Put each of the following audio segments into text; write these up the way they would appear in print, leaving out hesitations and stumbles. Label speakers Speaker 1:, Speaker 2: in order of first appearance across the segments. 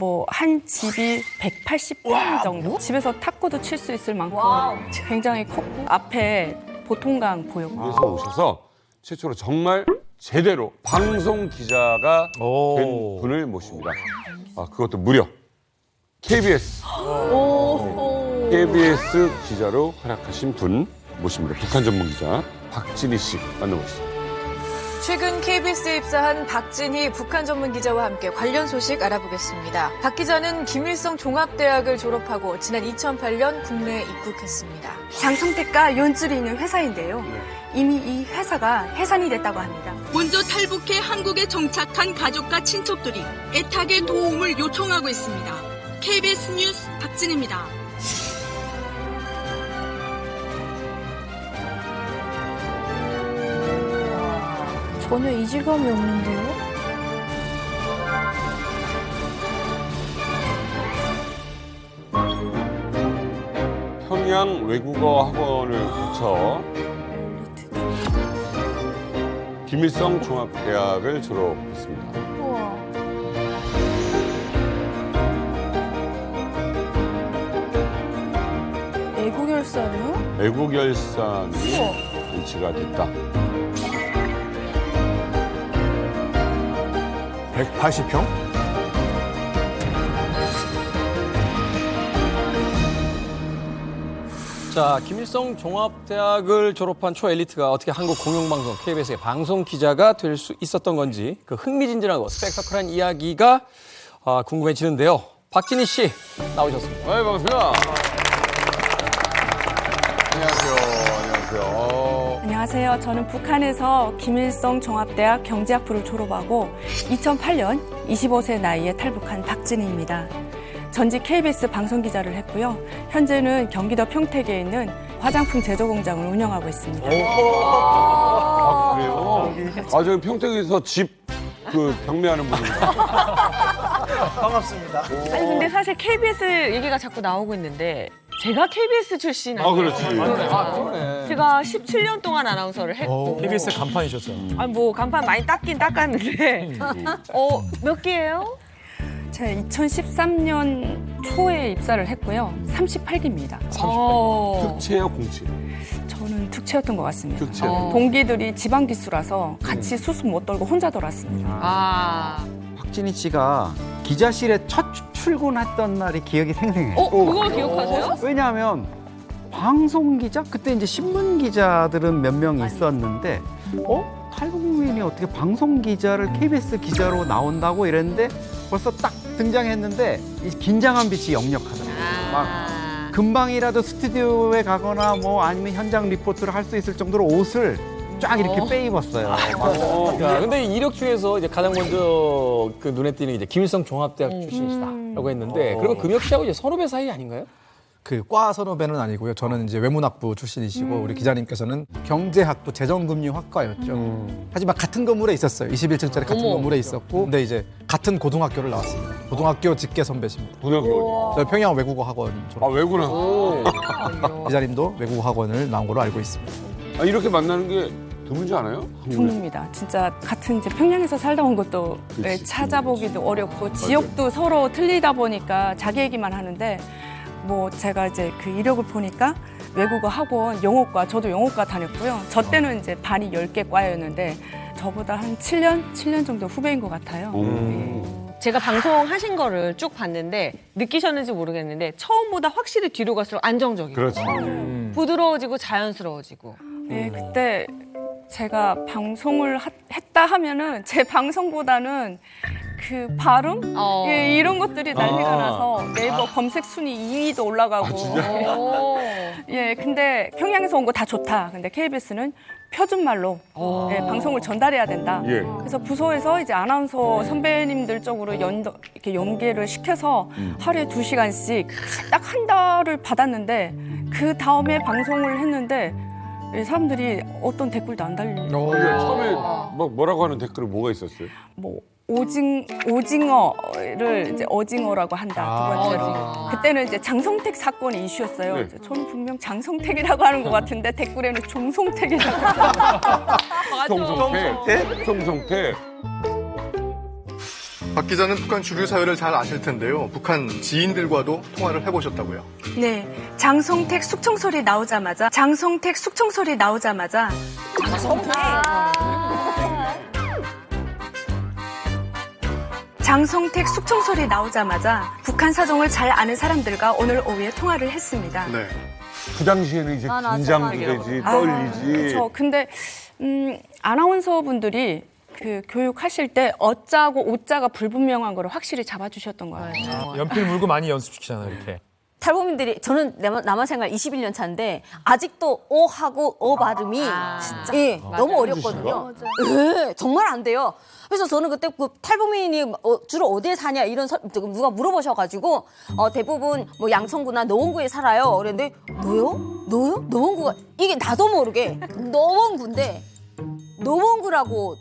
Speaker 1: 뭐 한 집이 180평 정도? 집에서 탁구도 칠 수 있을 만큼 굉장히 컸고 앞에 보통강 보였고
Speaker 2: 그래서 오셔서 최초로 정말 제대로 방송 기자가 된 분을 모십니다. 그것도 무려 KBS 기자로 활약하신 분 모십니다. 북한 전문 기자 박진희 씨 만나보시죠.
Speaker 3: 최근 KBS에 입사한 박진희 북한 전문 기자와 함께 관련 소식 알아보겠습니다. 박 기자는 김일성 종합대학을 졸업하고 지난 2008년 국내에 입국했습니다.
Speaker 1: 장성택과 연줄이 있는 회사인데요. 이미 이 회사가 해산이 됐다고 합니다.
Speaker 4: 먼저 탈북해 한국에 정착한 가족과 친척들이 애타게 도움을 요청하고 있습니다. KBS 뉴스 박진희입니다.
Speaker 5: 전혀 이질감이 없는데요?
Speaker 2: 평양 외국어 학원을 거쳐 김일성 종합대학을 졸업했습니다.
Speaker 5: 우와. 애국열사네요?
Speaker 2: 애국열산이 인치가 됐다.
Speaker 6: 180평?
Speaker 7: 자, 김일성 종합대학을 졸업한 초엘리트가 어떻게 한국 공영방송 KBS의 방송 기자가 될 수 있었던 건지 그 흥미진진하고 스펙타클한 이야기가 궁금해지는데요. 박진희 씨 나오셨습니다.
Speaker 2: 네, 반갑습니다. 안녕하세요.
Speaker 1: 안녕하세요. 저는 북한에서 김일성 종합대학 경제학부를 졸업하고 2008년 25세 나이에 탈북한 박진희입니다. 전직 KBS 방송기자를 했고요. 현재는 경기도 평택에 있는 화장품 제조 공장을 운영하고 있습니다.
Speaker 2: 그래요? 저기 평택에서 집 경매하는 분인가?
Speaker 6: 반갑습니다.
Speaker 8: 아니 근데 사실 KBS 얘기가 자꾸 나오고 있는데 제가 KBS 출신 아니에요?
Speaker 2: 그렇지.
Speaker 8: 제가 17년 동안 아나운서를 했고
Speaker 6: KBS 간판이셨죠?
Speaker 8: 아니 뭐 간판 많이 닦긴 닦았는데 몇 기예요?
Speaker 1: 제가 2013년 초에 입사를 했고요. 38기입니다.
Speaker 2: 특채요, 공채?
Speaker 1: 저는 특채였던 것 같습니다.
Speaker 2: 특채.
Speaker 1: 동기들이 지방 기수라서 같이 수습 못 떨고 혼자 돌았습니다.
Speaker 9: 박진희 씨가 기자실에 첫 출근했던 날이 기억이 생생해요.
Speaker 8: 그걸 기억하세요?
Speaker 9: 왜냐하면 방송 기자 그때 이제 신문 기자들은 몇 명 있었는데 탈북민이 어떻게 방송 기자를 KBS 기자로 나온다고 이랬는데 벌써 딱 등장했는데 이 긴장한 빛이 역력하더라고요. 막 금방이라도 스튜디오에 가거나 뭐 아니면 현장 리포트를 할 수 있을 정도로 옷을 쫙 이렇게 빼 입었어요.
Speaker 7: 근데 이력 중에서 이제 가장 먼저 그 눈에 띄는 이제 김일성 종합대학 출신이시다라고 했는데 그러면 금혁 씨하고 이제 선후배 사이 아닌가요?
Speaker 6: 그 과 선후배는 아니고요. 저는 이제 외문학부 출신이시고 우리 기자님께서는 경제학부 재정금융학과였죠. 하지만 같은 건물에 있었어요. 21층짜리 같은 건물에 있었고 근데 이제 같은 고등학교를 나왔습니다. 고등학교 직계 선배십니다.
Speaker 2: 고등학교
Speaker 6: 저 평양 외국어 학원 졸업.
Speaker 2: 외구나.
Speaker 6: 기자님도 외국어 학원을 나온 걸로 알고 있습니다.
Speaker 2: 이렇게 만나는 게 드물지 않아요?
Speaker 1: 드뭅니다. 진짜 같은 이제 평양에서 살다 온 것도 찾아보기도 어렵고 지역도 서로 틀리다 보니까 자기 얘기만 하는데 뭐 제가 이제 그 이력을 보니까 외국어 학원 영어과 저도 영어과 다녔고요. 저 때는 이제 반이 10개 과였는데 저보다 한 7년 정도 후배인 것 같아요.
Speaker 8: 제가 방송하신 거를 쭉 봤는데 느끼셨는지 모르겠는데 처음보다 확실히 뒤로 갈수록 안정적이고
Speaker 2: 그렇지.
Speaker 8: 부드러워지고 자연스러워지고
Speaker 1: 네, 그때 제가 방송을 했다 하면은 제 방송보다는 그 발음? 이런 것들이 난리가 나서 네이버 검색 순위 2위도 올라가고. 근데 평양에서 온 거 다 좋다. 근데 KBS는 표준말로 방송을 전달해야 된다. 그래서 부서에서 이제 아나운서 선배님들 쪽으로 이렇게 연계를 시켜서 하루에 2시간씩 딱 한 달을 받았는데 그 다음에 방송을 했는데 사람들이 어떤 댓글도 안 달리고
Speaker 2: 처음에 뭐라고 하는 댓글이 뭐가 있었어요?
Speaker 1: 뭐 오징어를 이제 어징어라고 한다. 두 번째로 그때는 이제 장성택 사건이 이슈였어요.
Speaker 2: 네.
Speaker 1: 이제 저는 분명 장성택이라고 하는 것 같은데 댓글에는 종성택이라고.
Speaker 2: 송성택.
Speaker 10: 박 기자는 북한 주류 사회를 잘 아실 텐데요. 북한 지인들과도 통화를 해보셨다고요.
Speaker 11: 네, 장성택 숙청설이 나오자마자 장성택 숙청설이 나오자마자 북한 사정을 잘 아는 사람들과 오늘 오후에 통화를 했습니다.
Speaker 10: 네.
Speaker 2: 그 당시에는 이제 긴장도 되지, 떨리지.
Speaker 1: 그렇죠. 근데 아나운서 분들이 그 교육하실 때 어자고 오자가 불분명한 거를 확실히 잡아주셨던 것 같아요.
Speaker 12: 연필 물고 많이 연습시키잖아요, 이렇게.
Speaker 13: 탈북민들이 저는 남한 생활 21년 차인데 아직도 오하고 어 발음이 진짜 너무 어렵거든요. 네, 정말 안 돼요. 그래서 저는 그때 그 탈북민이 주로 어디에 사냐 이런 누가 물어보셔가지고 대부분 뭐 양천구나 노원구에 살아요. 그랬는데 너요? 노원구가 이게 나도 모르게 노원구인데 노원구라고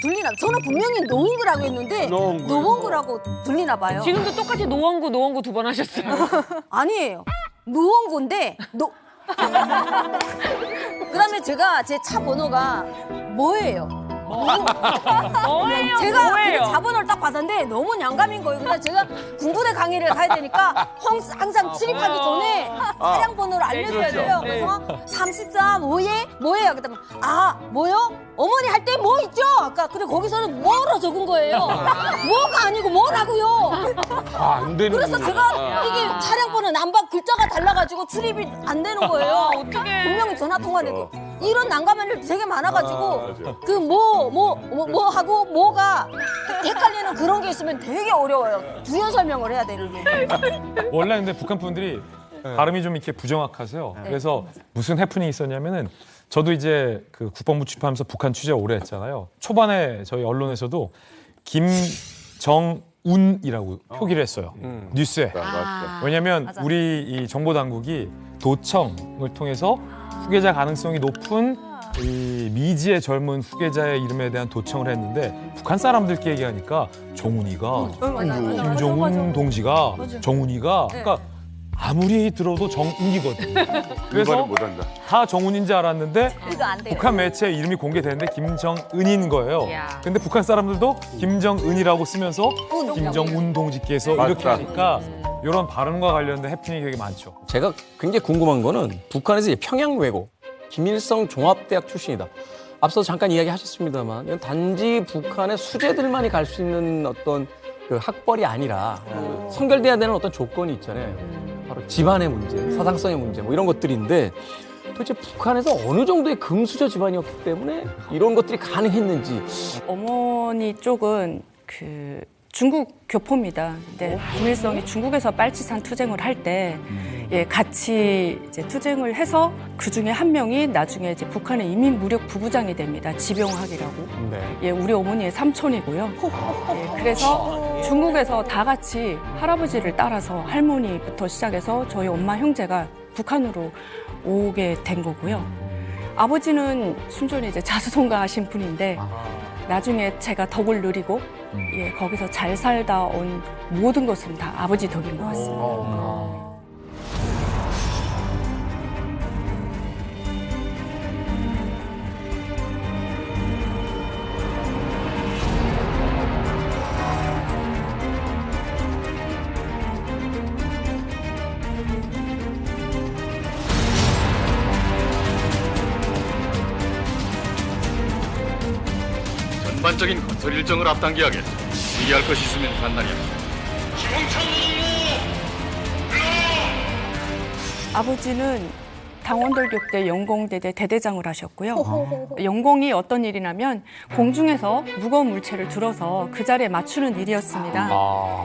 Speaker 13: 들리나? 저는 분명히 노원구라고 했는데 노원구라고 들리나 봐요.
Speaker 8: 지금도 똑같이 노원구 2번 하셨어요.
Speaker 13: 아니에요. 노원구인데 그다음에 제가 제 차 번호가 뭐예요?
Speaker 8: 뭐예요?
Speaker 13: 제가 자본을 딱 받았는데 너무 양감인 거예요. 그래서 제가 군부대 강의를 가야 되니까 항상 출입하기 전에 차량 번호를 알려줘야 돼요. 그래서 33 뭐예요? 그다음에 뭐요? 어머니 할 때 뭐 있죠? 아까 근데 거기서는 뭐로 적은 거예요. 뭐가 아니고 뭐라고요?
Speaker 2: 안 되는.
Speaker 13: 그래서 제가 이게 차량 번호는 글자가 달라가지고 출입이 안 되는 거예요.
Speaker 8: 어떡해.
Speaker 13: 분명히 전화 통화해도 이런 난감한 일 되게 많아가지고 그 뭐 하고 뭐가 헷갈리는 그런 게 있으면 되게 어려워요. 부연 설명을 해야 되는데.
Speaker 12: 원래 근데 북한 분들이 발음이 좀 이렇게 부정확하세요. 그래서 무슨 해프닝이 있었냐면은 저도 이제 그 국방부 출입하면서 북한 취재 오래 했잖아요. 초반에 저희 언론에서도 김정운이라고 표기를 했어요. 뉴스에. 왜냐하면 우리 이 정보 당국이 도청을 통해서 후계자 가능성이 높은 이 미지의 젊은 후계자의 이름에 대한 도청을 했는데 북한 사람들끼리 얘기하니까 정운이가 김정운 동지가 정운이가 그러니까 아무리 들어도 정운이거든. 그래서
Speaker 2: 못한다.
Speaker 12: 다 정운인 줄 알았는데
Speaker 13: 이거 안 돼요.
Speaker 12: 북한 매체에 이름이 공개되는데 김정은인 거예요. 근데 북한 사람들도 김정은이라고 쓰면서 김정운 동지께서 이렇게 하니까 이런 발음과 관련된 해프닝이 되게 많죠.
Speaker 7: 제가 굉장히 궁금한 거는 북한에서 이제 평양외고 김일성 종합대학 출신이다. 앞서 잠깐 이야기하셨습니다만 이건 단지 북한의 수재들만이 갈 수 있는 어떤 그 학벌이 아니라 선결돼야 되는 어떤 조건이 있잖아요. 바로 집안의 문제, 사상성의 문제 뭐 이런 것들인데 도대체 북한에서 어느 정도의 금수저 집안이었기 때문에 이런 것들이 가능했는지.
Speaker 1: 어머니 쪽은 그 중국 교포입니다. 근데 김일성이 중국에서 빨치산 투쟁을 할 때 같이 이제 투쟁을 해서 그 중에 한 명이 나중에 이제 북한의 인민 무력 부부장이 됩니다. 지병학이라고. 우리 어머니의 삼촌이고요. 그래서 중국에서 다 같이 할아버지를 따라서 할머니부터 시작해서 저희 엄마 형제가 북한으로 오게 된 거고요. 아버지는 순전히 이제 자수성가하신 분인데 나중에 제가 덕을 누리고 거기서 잘 살다 온 모든 것은 다 아버지 덕인 것 같습니다.
Speaker 14: 전반적인 건설 일정을 앞당기하게 얘기할 것이 있으면 간단히야.
Speaker 1: 아버지는 당원돌격대 영공대대 대대장을 하셨고요. 영공이 어떤 일이냐면 공중에서 무거운 물체를 들어서 그 자리에 맞추는 일이었습니다.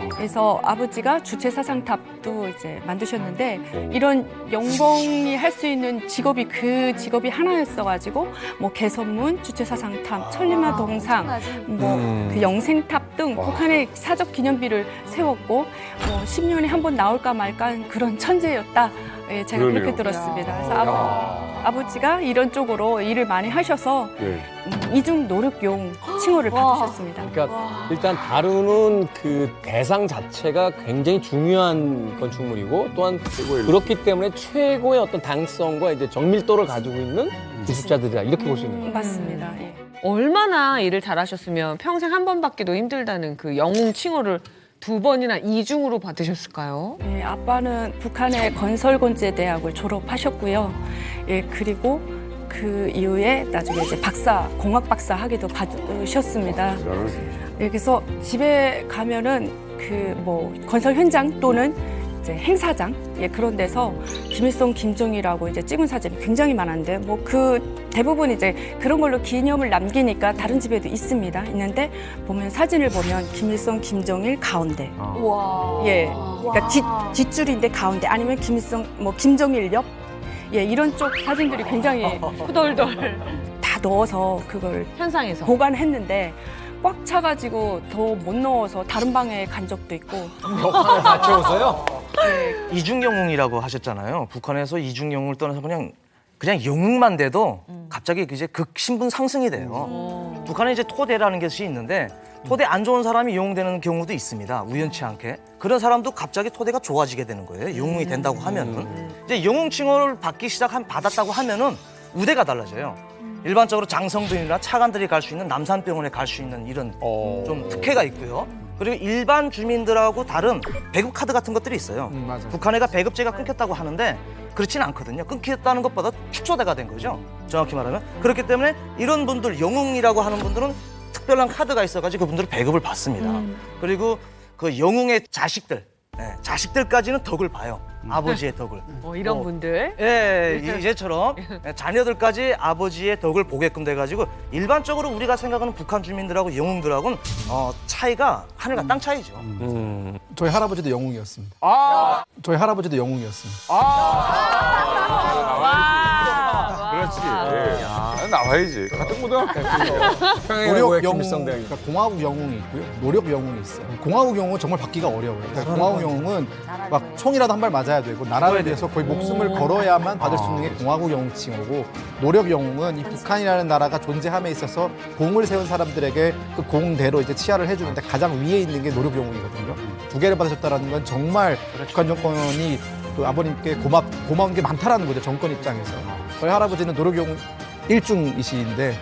Speaker 1: 그래서 아버지가 주체 사상탑도 이제 만드셨는데 이런 영공이 할 수 있는 직업이 그 직업이 하나였어가지고 뭐 개선문, 주체 사상탑, 천리마 동상, 뭐 그 영생탑 등 북한의 사적 기념비를 세웠고 뭐 10년에 한 번 나올까 말까 그런 천재였다. 제가
Speaker 2: 그러네요.
Speaker 1: 그렇게 들었습니다. 그래서 아버지가 이런 쪽으로 일을 많이 하셔서 이중 노력용 칭호를 받으셨습니다.
Speaker 7: 그러니까 일단 다루는 그 대상 자체가 굉장히 중요한 건축물이고 또한 그렇기 때문에 최고의 어떤 당성과 이제 정밀도를 가지고 있는 기술자들이다 이렇게 볼 수 있는 거예요.
Speaker 1: 맞습니다. 예.
Speaker 8: 얼마나 일을 잘하셨으면 평생 한 번 받기도 힘들다는 그 영웅 칭호를 2번이나 이중으로 받으셨을까요?
Speaker 1: 네, 아빠는 북한의 건설건재대학을 졸업하셨고요. 예, 그리고 그 이후에 나중에 이제 박사, 공학 박사 학위도 받으셨습니다. 예, 그래서 집에 가면은 그 뭐 건설 현장 또는 이제 행사장 그런 데서 김일성, 김정일하고 이제 찍은 사진이 굉장히 많은데 뭐 그 대부분 이제 그런 걸로 기념을 남기니까 다른 집에도 있는데 보면 사진을 보면 김일성, 김정일 가운데.
Speaker 13: 와.
Speaker 1: 예. 그러니까 뒷줄인데 가운데 아니면 김일성 뭐 김정일 옆. 예, 이런 쪽 사진들이 굉장히
Speaker 8: 후덜덜
Speaker 1: 다 넣어서 그걸
Speaker 8: 현상에서
Speaker 1: 보관했는데 꽉 차가지고 더 못 넣어서 다른 방에 간 적도 있고.
Speaker 7: 역할을 다 채워서요?
Speaker 15: 이중영웅이라고 하셨잖아요. 북한에서 이중영웅을 떠나서 그냥 영웅만 돼도 갑자기 이제 극신분 상승이 돼요. 북한에 이제 토대라는 것이 있는데 토대 안 좋은 사람이 영웅되는 경우도 있습니다. 우연치 않게. 그런 사람도 갑자기 토대가 좋아지게 되는 거예요. 영웅이 된다고 하면은. 이제 영웅 칭호를 받았다고 하면은 우대가 달라져요. 일반적으로 장성들이나 차관들이 갈 수 있는 남산병원에 갈 수 있는 이런 좀 특혜가 있고요. 그리고 일반 주민들하고 다른 배급 카드 같은 것들이 있어요. 북한에가 배급제가 끊겼다고 하는데 그렇지는 않거든요. 끊겼다는 것보다 축소대가 된 거죠. 정확히 말하면. 그렇기 때문에 이런 분들, 영웅이라고 하는 분들은 특별한 카드가 있어가지고 그분들은 배급을 받습니다. 그리고 그 영웅의 자식들, 자식들까지는 덕을 봐요. 아버지의 덕을.
Speaker 8: 이런 분들.
Speaker 15: 예, 이제처럼 자녀들까지 아버지의 덕을 보게끔 돼가지고 일반적으로 우리가 생각하는 북한 주민들하고 영웅들하고는 차이가 하늘과 땅 차이죠.
Speaker 6: 저희 할아버지도 영웅이었습니다. 저희 할아버지도 영웅이었습니다.
Speaker 2: 그렇지. 나와야지. 같은 고등학교.
Speaker 6: 노력 영웅, 그러니까 공화국 영웅이 있고요. 노력 영웅이 있어요. 공화국 영웅은 정말 받기가 어려워요. 그러니까 공화국 영웅은 막 총이라도 한 발 맞아야 되고 나라를 위해서 거의 목숨을 걸어야만 받을 수 있는 게 공화국 영웅 칭호고 노력 영웅은 이 북한이라는 나라가 존재함에 있어서 공을 세운 사람들에게 그 공대로 이제 치하를 해주는데 가장 위에 있는 게 노력 영웅이거든요. 두 개를 받으셨다는 건 정말 북한 정권이 그 아버님께 고마운 게 많다라는 거죠. 정권 입장에서. 저희 할아버지는 노력 영웅 1중이시인데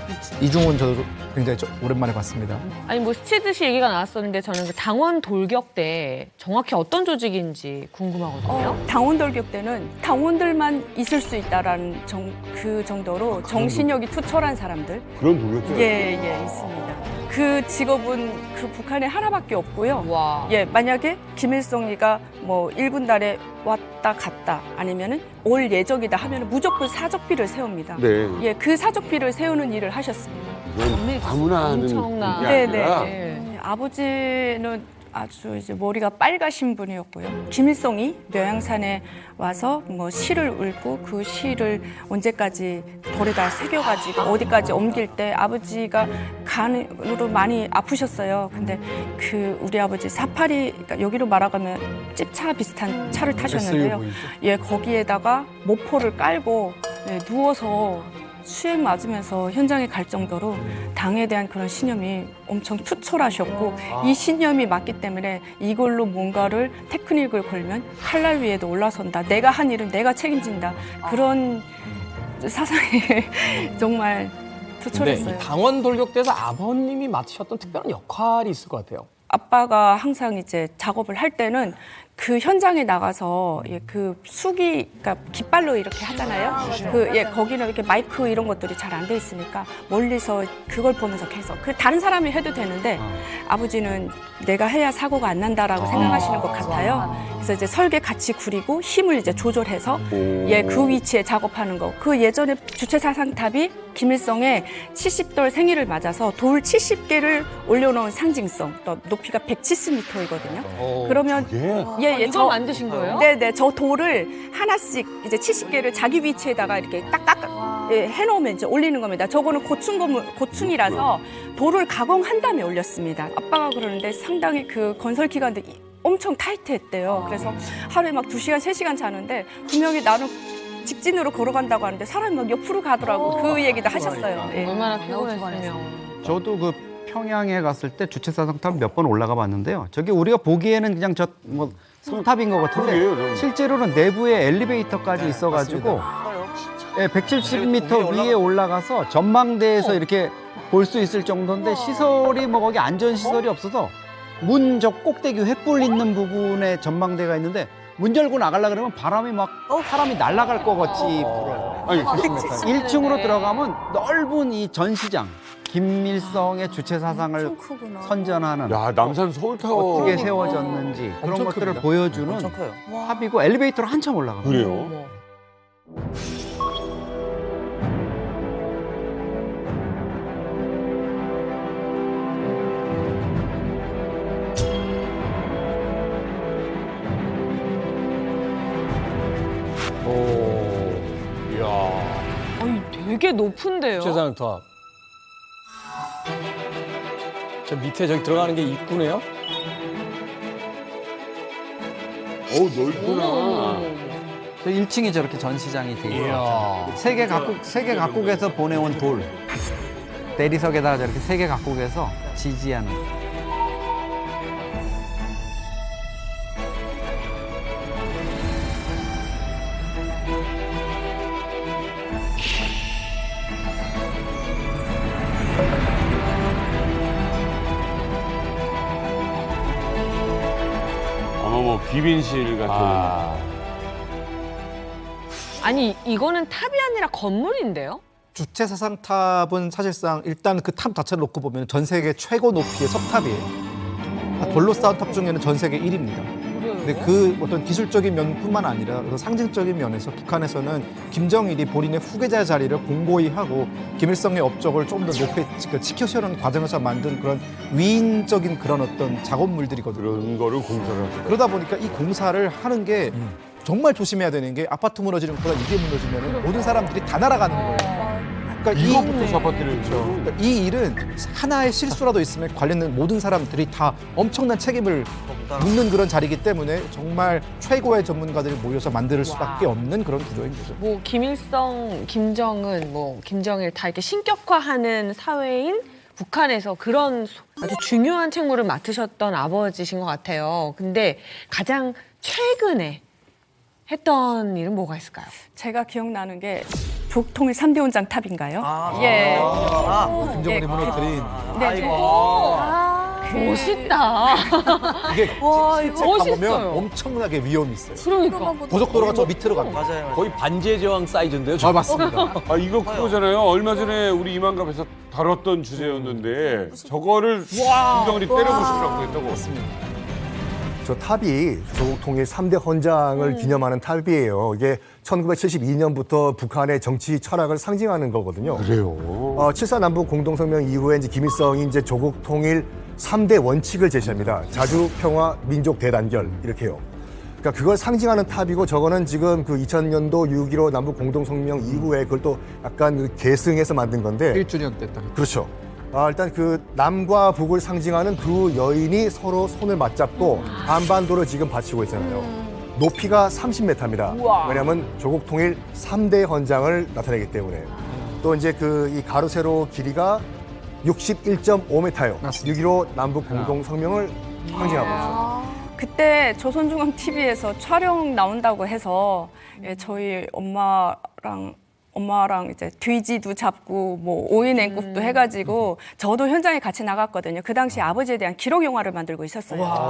Speaker 6: 2중은 저도 굉장히 오랜만에 봤습니다.
Speaker 8: 아니 뭐 스치듯이 얘기가 나왔었는데 저는 그 당원 돌격 때 정확히 어떤 조직인지 궁금하거든요.
Speaker 1: 당원 돌격 때는 당원들만 있을 수 있다라는 그 정도로 정신력이 투철한 사람들.
Speaker 2: 그런 돌격자?
Speaker 1: 예, 있습니다. 그 직업은 그 북한에 하나밖에 없고요.
Speaker 8: 와.
Speaker 1: 예, 만약에 김일성이가 뭐 1군단에 왔다 갔다 아니면은 올 예정이다 하면은 무조건 사적비를 세웁니다.
Speaker 2: 네.
Speaker 1: 예, 그 사적비를 세우는 일을 하셨습니다.
Speaker 2: 이건 아무나 하는
Speaker 8: 엄청난.
Speaker 2: 일이 아니라
Speaker 1: 네. 아버지는 아주 이제 머리가 빨가신 분이었고요. 김일성이 묘양산에 와서 뭐 시를 읊고 그 시를 언제까지 돌에다 새겨가지고 어디까지 옮길 때 아버지가 간으로 많이 아프셨어요. 근데 그 우리 아버지 사파리, 그러니까 여기로 말하면 찝차 비슷한 차를 타셨는데요. 예, 거기에다가 모포를 깔고 누워서 수액 맞으면서 현장에 갈 정도로 당에 대한 그런 신념이 엄청 투철하셨고 이 신념이 맞기 때문에 이걸로 뭔가를 테크닉을 걸면 칼날 위에도 올라선다. 내가 한 일은 내가 책임진다. 그런 사상이 정말 투철했어요.
Speaker 7: 근데 이 당원 돌격대에서 아버님이 맡으셨던 특별한 역할이 있을 것 같아요.
Speaker 1: 아빠가 항상 이제 작업을 할 때는 그 현장에 나가서 그 수기, 그러니까 깃발로 이렇게 하잖아요. 거기는 이렇게 마이크 이런 것들이 잘 안 돼 있으니까 멀리서 그걸 보면서 계속 그 다른 사람이 해도 되는데 아버지는 내가 해야 사고가 안 난다라고 생각하시는 것 같아요. 그래서 이제 설계 같이 구리고 힘을 이제 조절해서 그 위치에 작업하는 거. 그 예전에 주체사상탑이 김일성의 70돌 생일을 맞아서 돌 70개를 올려놓은 상징성. 또 높이가 170m이거든요. 그러면
Speaker 8: 이거 만드신 거예요?
Speaker 1: 네네, 저 돌을 하나씩 이제 70개를 자기 위치에다가 이렇게 딱딱 해놓으면 이제 올리는 겁니다. 저거는 고층이라서 돌을 가공한 다음에 올렸습니다. 아빠가 그러는데 상당히 그 건설 기간도 엄청 타이트했대요. 그래서 하루에 막 2시간, 3시간 자는데 분명히 나는 직진으로 걸어간다고 하는데 사람이 막 옆으로 가더라고. 그 얘기도 하셨어요.
Speaker 8: 얼마나 피곤했으면.
Speaker 9: 저도 그 평양에 갔을 때 주체사상탑 몇 번 올라가 봤는데요. 저게 우리가 보기에는 그냥 성탑인 것 같은데 실제로는 내부에 엘리베이터까지 있어가지고 예, 170m 위에 올라가서 전망대에서 이렇게 볼 수 있을 정도인데 시설이 뭐 거기 안전 시설이 없어서 문 저 꼭대기 횃불 있는 부분에 전망대가 있는데 문 열고 나가려 그러면 바람이 막 사람이 날아갈 것 같이 불어요.
Speaker 2: 아니,
Speaker 9: 1층으로 들어가면 넓은 이 전시장 김일성의 주체 사상을 선전하는
Speaker 2: 야, 남산 서울타워
Speaker 9: 어떻게 세워졌는지 그런
Speaker 6: 엄청
Speaker 9: 것들을
Speaker 6: 큽니다.
Speaker 9: 보여주는
Speaker 15: 엄청 커요.
Speaker 9: 탑이고 엘리베이터로 한참 올라가요.
Speaker 2: 그래요?
Speaker 7: 이야.
Speaker 8: 아니, 되게 높은데요.
Speaker 7: 주체사상탑. 저 밑에 저기 들어가는 게 입구네요.
Speaker 2: 어우, 넓구나.
Speaker 9: 저 1층이 저렇게 전시장이 되어 있어요.
Speaker 7: 이야.
Speaker 9: 세계 각국에서 보내온 돌. 대리석에다가 저렇게 세계 각국에서 지지하는.
Speaker 2: 아마 뭐 귀빈실 같은.
Speaker 8: 아니, 이거는 탑이 아니라 건물인데요?
Speaker 6: 주체 사상탑은 사실상 일단 그 탑 자체를 놓고 보면 전 세계 최고 높이의 석탑이에요. 돌로 쌓은 탑 중에는 전 세계 1위입니다. 근데 그 어떤 기술적인 면뿐만 아니라 상징적인 면에서 북한에서는 김정일이 본인의 후계자 자리를 공고히 하고 김일성의 업적을 좀 더 높이 지켜세우는 과정에서 만든 그런 위인적인 그런 어떤 작업물들이거든요.
Speaker 2: 그런 거를 공사를 하죠.
Speaker 6: 그러다 보니까 이 공사를 하는 게 정말 조심해야 되는 게 아파트 무너지는 것보다 이게 무너지면 모든 사람들이 다 날아가는 거예요. 그러니까
Speaker 2: 이거부터 아파트를
Speaker 6: 그러니까 이 일은 하나의 실수라도 있으면 관련된 모든 사람들이 다 엄청난 책임을 묻는 그런 자리이기 때문에 정말 최고의 전문가들이 모여서 만들 수밖에 없는 그런 구조인 거죠.
Speaker 8: 뭐 김일성, 김정은, 뭐 김정일 다 이렇게 신격화하는 사회인 북한에서 그런 아주 중요한 책무를 맡으셨던 아버지신 것 같아요. 근데 가장 최근에 했던 일은 뭐가 있을까요?
Speaker 1: 제가 기억나는 게 조통일 3대 원장 탑인가요? 예.
Speaker 6: 김정은이 무너뜨린.
Speaker 1: 네.
Speaker 8: 멋있다.
Speaker 6: 이게
Speaker 8: 와,
Speaker 6: 실제
Speaker 8: 이거
Speaker 6: 가보면
Speaker 8: 멋있어요.
Speaker 6: 엄청나게 위험이 있어요.
Speaker 8: 그러니까.
Speaker 6: 고속도로가 저 밑으로 갑니다.
Speaker 15: 맞아요.
Speaker 7: 거의 반지의 제왕 사이즈인데요.
Speaker 6: 아, 맞습니다.
Speaker 2: 아, 이거 그거잖아요. 얼마 전에 우리 이만갑에서 다뤘던 주제였는데 저거를 김정일이 때려부수라고 했다고.
Speaker 6: 맞습니다.
Speaker 10: 저 탑이 조국 통일 3대 헌장을 기념하는 탑이에요. 이게 1972년부터 북한의 정치 철학을 상징하는 거거든요.
Speaker 2: 그래요.
Speaker 10: 7.4 남북 공동성명 이후에 이제 김일성이 이제 조국 통일 3대 원칙을 제시합니다. 자주, 평화, 민족 대단결 이렇게요. 그러니까 그걸 상징하는 탑이고 저거는 지금 그 2000년도 6.15 남북 공동성명 이후에 그걸 또 약간 그 계승해서 만든 건데
Speaker 6: 1주년 때 딱.
Speaker 10: 그렇죠. 일단 그 남과 북을 상징하는 두 여인이 서로 손을 맞잡고 한반도를 지금 바치고 있잖아요. 높이가 30m입니다. 왜냐하면 조국 통일 3대 헌장을 나타내기 때문에. 또 이제 그 이 가로 세로 길이가 61.5m예요. 6.15 남북 공동 성명을 상징하고 있죠.
Speaker 1: 그때 조선중앙TV에서 촬영 나온다고 해서 저희 엄마랑 이제 돼지도 잡고 뭐 오이 냉국도 해가지고 저도 현장에 같이 나갔거든요. 그 당시 아버지에 대한 기록 영화를 만들고 있었어요.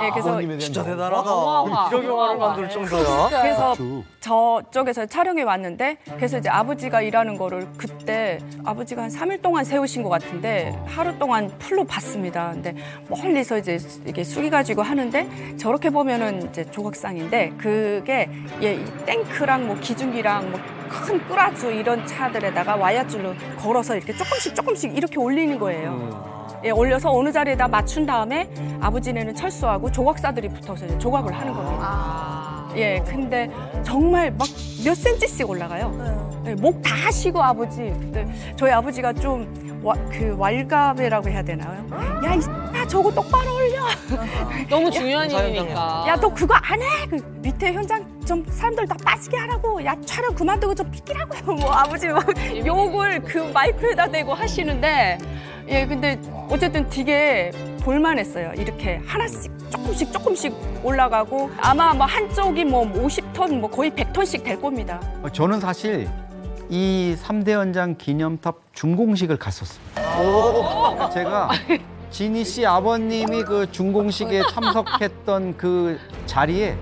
Speaker 1: 네, 그래서
Speaker 15: 진짜 대단하다.
Speaker 8: 어마어마.
Speaker 15: 기록 영화를 만들 정도야.
Speaker 1: 그래서 저쪽에서 촬영해 왔는데 그래서 이제 아버지가 일하는 거를 그때 아버지가 한 3일 동안 세우신 것 같은데 하루 동안 풀로 봤습니다. 근데 멀리서 이제 이게 숙이 가지고 하는데 저렇게 보면은 이제 조각상인데 그게 이 탱크랑 뭐 기중기랑 뭐 큰 꾸라주 이런 차들에다가 와이어줄로 걸어서 이렇게 조금씩 이렇게 올리는 거예요. 예, 올려서 어느 자리에다 맞춘 다음에 아버지네는 철수하고 조각사들이 붙어서 이제 조각을 하는 겁니다. 예, 근데 정말 막 몇 센치씩 올라가요. 예, 목 다 쉬고 아버지. 근데 저희 아버지가 좀 그 왈가베라고 해야 되나요? 야, 야 저거 똑바로 올려.
Speaker 8: 너무 중요한 일이니까.
Speaker 1: 야, 너 그거 안 해? 그 밑에 현장 좀 사람들 다 빠지게 하라고. 야, 촬영 그만두고 좀 비키라고. 뭐 아버지 막 욕을 그 마이크에다 대고 하시는데, 예, 근데 어쨌든 되게 볼만했어요. 이렇게 하나씩 조금씩 올라가고 아마 뭐 한쪽이 뭐 50톤, 뭐 거의 100톤씩 될 겁니다.
Speaker 9: 저는 사실 이 3대 연장 기념탑 준공식을 갔었습니다. 제가 진희 씨 아버님이 그 준공식에 참석했던 그 자리에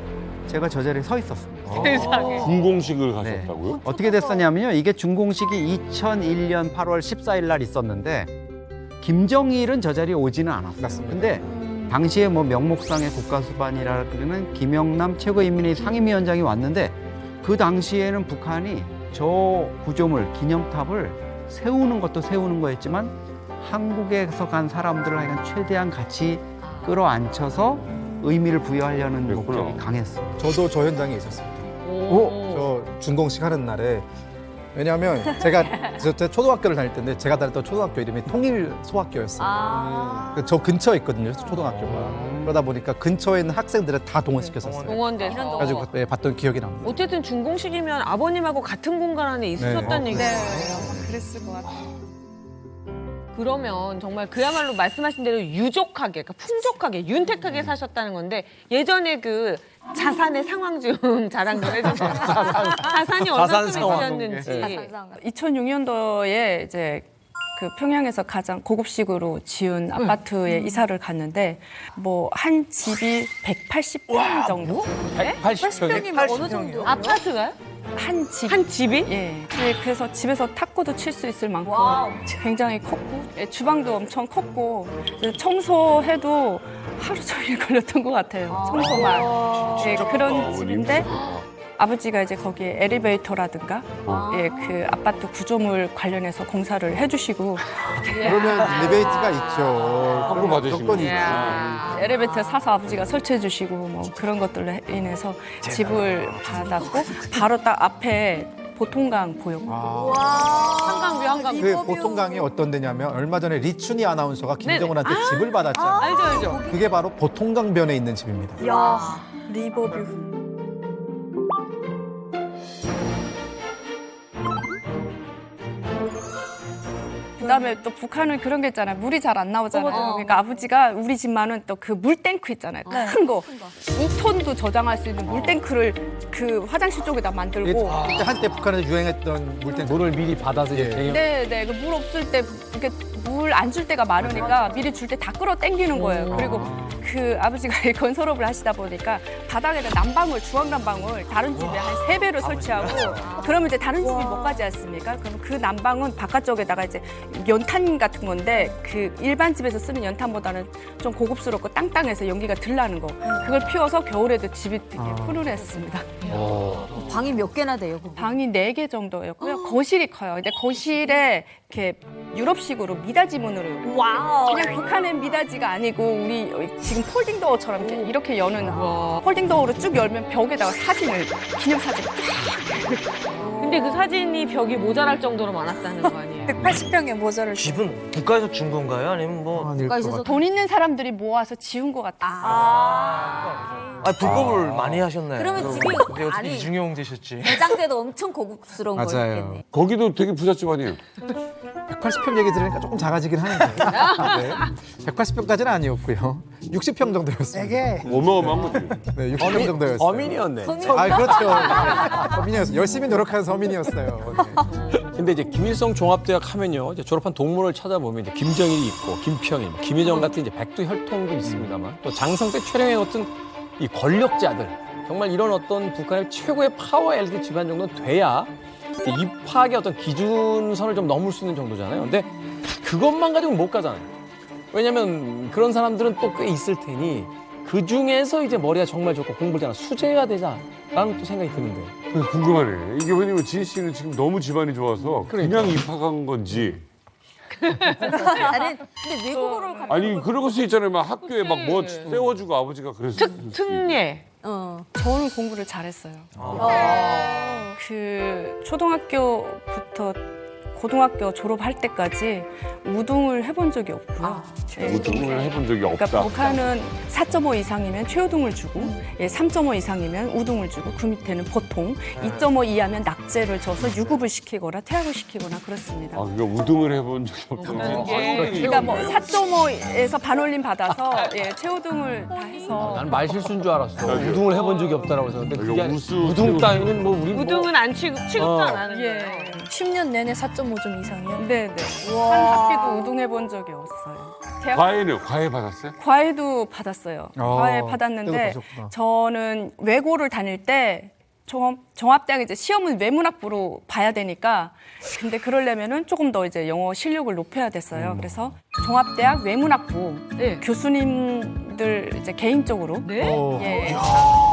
Speaker 9: 제가 저 자리에 서 있었습니다.
Speaker 8: 세상에.
Speaker 2: 준공식을 가셨다고요?
Speaker 9: 어떻게 됐었냐면요. 이게 준공식이 2001년 8월 14일 날 있었는데 김정일은 저 자리에 오지는 않았어요. 근데 당시에 뭐 명목상의 국가수반이라 그러는 김영남 최고인민회의 상임위원장이 왔는데 그 당시에는 북한이 저 구조물 기념탑을 세우는 것도 세우는 거였지만 한국에서 간 사람들을 하여간 최대한 같이 끌어안혀서 의미를 부여하려는 목적이 강했어요.
Speaker 6: 저도 저 현장에 있었습니다. 저 준공식 하는 날에 왜냐하면 제가 제 초등학교를 다닐 때인데 제가 다녔던 초등학교 이름이 통일 소학교였어요. 저 근처에 있거든요, 초등학교가. 그러다 보니까 근처에 있는 학생들을 다 동원시켰었어요.
Speaker 8: 동원돼서.
Speaker 6: 가지고 그때 봤던 기억이 납니다.
Speaker 8: 어쨌든 준공식이면 아버님하고 같은 공간 안에 있으셨다는 얘기죠.
Speaker 1: 네, 그랬을 것 같아요.
Speaker 8: 그러면 정말 그야말로 말씀하신 대로 유족하게, 그러니까 풍족하게, 윤택하게 사셨다는 건데 예전에 그 자산의 상황 좀 자랑 좀 해주세요. 자산이 얼마큼 있으셨는지.
Speaker 1: 2006년도에 이제 그 평양에서 가장 고급식으로 지은 아파트에 이사를 갔는데 뭐 한 집이 180평 정도.
Speaker 8: 180평이면 어느 정도? 아파트가요?
Speaker 1: 한 집.
Speaker 8: 한 집이?
Speaker 1: 예. 네, 그래서 집에서 탁구도 칠 수 있을 만큼 굉장히 컸고 예, 주방도 엄청 컸고 청소해도 하루 종일 걸렸던 것 같아요. 청소만. 예, 그런 집인데 아버지가 이제 거기에 엘리베이터라든가 예, 그 아파트 구조물 관련해서 공사를 해주시고
Speaker 6: 그러면 엘리베이터가 있죠.
Speaker 2: 선물 받으신
Speaker 6: 조건이 있죠.
Speaker 1: 엘리베이터 사서 아버지가 설치해 주시고 뭐 그런 것들로 인해서 집을 받았고 바로 딱 앞에 보통강 보였고
Speaker 8: 한강뷰, 한강뷰.
Speaker 6: 그 보통강이 어떤 데냐면 얼마 전에 리춘희 아나운서가 김정은한테 집을 받았잖아요.
Speaker 8: 알죠, 알죠.
Speaker 6: 그게 바로 보통강변에 있는 집입니다.
Speaker 11: 야, 리버뷰.
Speaker 1: 그다음에 또 북한은 그런 게 있잖아요. 물이 잘 안 나오잖아요. 그러니까 아버지가 우리 집만은 또 그 물탱크 있잖아요. 큰 거. 2톤도 저장할 수 있는 물탱크를 그 화장실 쪽에다 만들고.
Speaker 6: 그때 한때 북한에서 유행했던 물탱크. 물을 미리 받아서 이렇게.
Speaker 1: 네. 그 물 없을 때 이렇게 물 안 줄 때가 많으니까 미리 줄 때 다 끌어 당기는 거예요. 그리고 그 아버지가 건설업을 하시다 보니까 바닥에다 난방을 주황 난방을 다른 집에 한 3배로 설치하고 그러면 이제 다른 집이 못 가지 않습니까? 그럼 그 난방은 바깥쪽에다가 이제 연탄 같은 건데 그 일반 집에서 쓰는 연탄보다는 좀 고급스럽고 땅땅해서 연기가 덜 나는 거. 그걸 피워서 겨울에도 집이 되게 훈훈했습니다.
Speaker 13: 방이 몇 개나 돼요?
Speaker 1: 방이 4개 정도였고요. 거실이 커요. 근데 거실에 이렇게 유럽식으로 미닫이 문으로.
Speaker 13: 와우.
Speaker 1: 그냥 북한의 미닫이가 아니고 우리 지금 폴딩 도어처럼 이렇게 여는 폴딩 도어로 쭉 열면 벽에다가 사진을 기념사진.
Speaker 8: 근데 그 사진이 벽이 모자랄 정도로 많았다는 거 아니에요?
Speaker 11: 180평에 모자를
Speaker 15: 집은 국가에서 준 건가요? 아니면 뭐
Speaker 1: 돈 있는 사람들이 모아서 지은 것 같아요.
Speaker 15: 불법을 많이 하셨네.
Speaker 13: 그러면 집이
Speaker 15: 근데 어떻게
Speaker 13: 아니,
Speaker 15: 이중용 되셨지?
Speaker 13: 매장대도 엄청 고급스러운 거였겠네.
Speaker 2: 거기도 되게 부잣집 아니에요?
Speaker 6: 180평 얘기 들으니까 조금 작아지긴 하는데. 네. 180평까지는 아니었고요. 60평 정도였습니다.
Speaker 2: 어마어마한 거지.
Speaker 6: 네, 60평 정도였어요.
Speaker 7: 서민이었네.
Speaker 6: 아, 그렇죠. 서민이었어요. 열심히 노력한 서민이었어요. 네.
Speaker 7: 근데 이제 김일성 종합대학 하면요, 이제 졸업한 동문을 찾아보면 이제 김정일이 있고 김평일, 김여정 같은 이제 백두 혈통도 있습니다만 또 장성때 촬영해 어떤 이 권력자들 정말 이런 어떤 북한의 최고의 파워 엘리트 집안 정도는 돼야 이제 입학의 어떤 기준선을 좀 넘을 수 있는 정도잖아요. 근데 그것만 가지고는 못 가잖아요. 왜냐면 그런 사람들은 또 꽤 있을 테니 그 중에서 이제 머리가 정말 좋고 공부를 잘하는 수재가 되자라는 또 생각이 드는데.
Speaker 2: 궁금하네. 이게 왜냐면 진 씨는 지금 너무 집안이 좋아서 그냥 입학한 건지.
Speaker 13: 나는 근데 외국어를
Speaker 2: 아니 그럴 수 있잖아요. 막 학교에 막 뭐 세워주고 아버지가 그래서.
Speaker 8: 특례.
Speaker 1: 저는 공부를 잘했어요. 그 초등학교부터 고등학교 졸업할 때까지 우등을 해본 적이 없고요.
Speaker 2: 우등을 해본 적이 없다.
Speaker 1: 그러니까 북한은 4.5 이상이면 최우등을 주고 3.5 이상이면 우등을 주고 그 밑에는 보통 2.5 이하면 낙제를 줘서 유급을 시키거나 퇴학을 시키거나 그렇습니다.
Speaker 2: 아, 그러니까 우등을 해본 적이 없다.
Speaker 1: 그러니까 뭐 4.5에서 반올림 받아서 최우등을 다 해서
Speaker 7: 난 말실수인 줄 알았어. 우등을 해본 적이 없다라고 해서. 근데 그게
Speaker 2: 우수
Speaker 7: 우등 따위는 뭐 우리
Speaker 8: 우등은 안 취급도 안 하는 거예요.
Speaker 1: 예.
Speaker 5: 10년 내내 4.5점 이상이요?
Speaker 1: 네네. 한 학기도 우등해 본 적이 없어요.
Speaker 2: 과외는 과외 받았어요?
Speaker 1: 과외도 받았어요. 과외
Speaker 6: 그래도
Speaker 1: 받았는데
Speaker 6: 받으셨구나.
Speaker 1: 저는 외고를 다닐 때 종합대학 이제 시험은 외문학부로 봐야 되니까 근데 그러려면은 조금 더 이제 영어 실력을 높여야 됐어요. 그래서 종합대학 외문학부 교수님들 이제 개인적으로 예.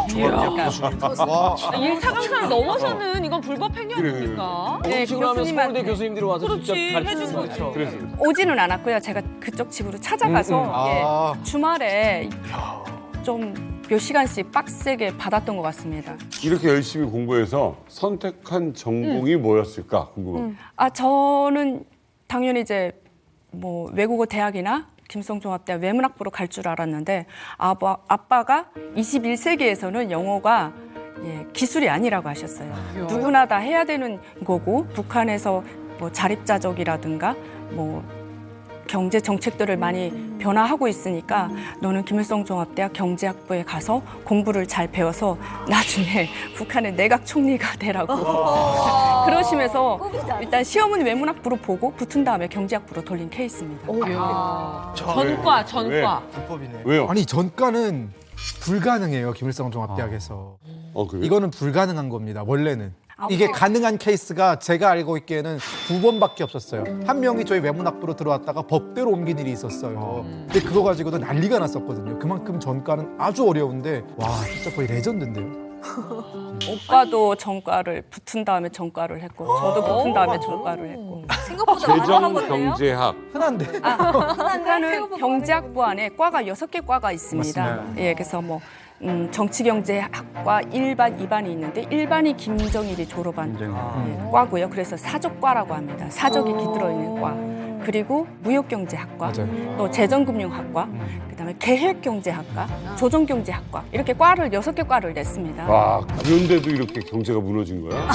Speaker 7: 종합대학
Speaker 6: 와.
Speaker 8: 1차 강사를 넘어서는 이건 불법 행위 아닙니까?
Speaker 1: 네,
Speaker 7: 지금 하면
Speaker 1: 교수님한테.
Speaker 7: 서울대 교수님들이 와서
Speaker 8: 그렇지,
Speaker 7: 직접 가르치는
Speaker 8: 해주는
Speaker 7: 거죠.
Speaker 2: 그래서
Speaker 1: 오지는 않았고요. 제가 그쪽 집으로 찾아가서
Speaker 6: 아.
Speaker 1: 주말에 좀 몇 시간씩 빡세게 받았던 것 같습니다.
Speaker 2: 이렇게 열심히 공부해서 선택한 전공이 뭐였을까 궁금합니다.
Speaker 1: 저는 당연히 이제 뭐 외국어 대학이나 김성종합대학 외문학부로 갈 줄 알았는데 아빠가 21세기에서는 영어가 기술이 아니라고 하셨어요. 누구나 다 해야 되는 거고 북한에서 뭐 자립자족이라든가 뭐 경제 정책들을 많이 변화하고 있으니까 너는 김일성 종합대학 경제학부에 가서 공부를 잘 배워서 나중에 북한의 내각 총리가 되라고 그러시면서 일단 시험은 외문학부로 보고 붙은 다음에 경제학부로 돌린 케이스입니다.
Speaker 8: 전과.
Speaker 6: 불법이네.
Speaker 2: 왜요?
Speaker 6: 아니 전과는 불가능해요. 김일성 종합대학에서.
Speaker 2: 그래요?
Speaker 6: 이거는 불가능한 겁니다. 원래는. 이게 가능한 케이스가 제가 알고 있기에는 2번밖에 없었어요. 한 명이 저희 외문학부로 들어왔다가 법대로 옮긴 일이 있었어요. 근데 그거 가지고도 난리가 났었거든요. 그만큼 전과는 아주 어려운데 와 진짜 거의 레전드인데요.
Speaker 1: 오빠도 전과를 붙은 다음에 전과를 했고 저도 붙은 다음에 전과를 했고
Speaker 13: 생각보다
Speaker 2: 재정 경제학
Speaker 6: 흔한데.
Speaker 1: 북한은 경제학부 안에 과가 6개 과가 있습니다.
Speaker 6: 맞습니다.
Speaker 1: 예, 그래서 뭐 정치경제학과 1반, 2반이 있는데 1반이 김정일이 졸업한 과고요. 그래서 사족과라고 합니다. 사족이 깃들어 있는 과. 그리고 무역경제학과, 또 재정금융학과, 그다음에 계획경제학과, 조정경제학과 이렇게 과를 6개 과를 냈습니다.
Speaker 2: 와 그런데도 이렇게 경제가 무너진 거야?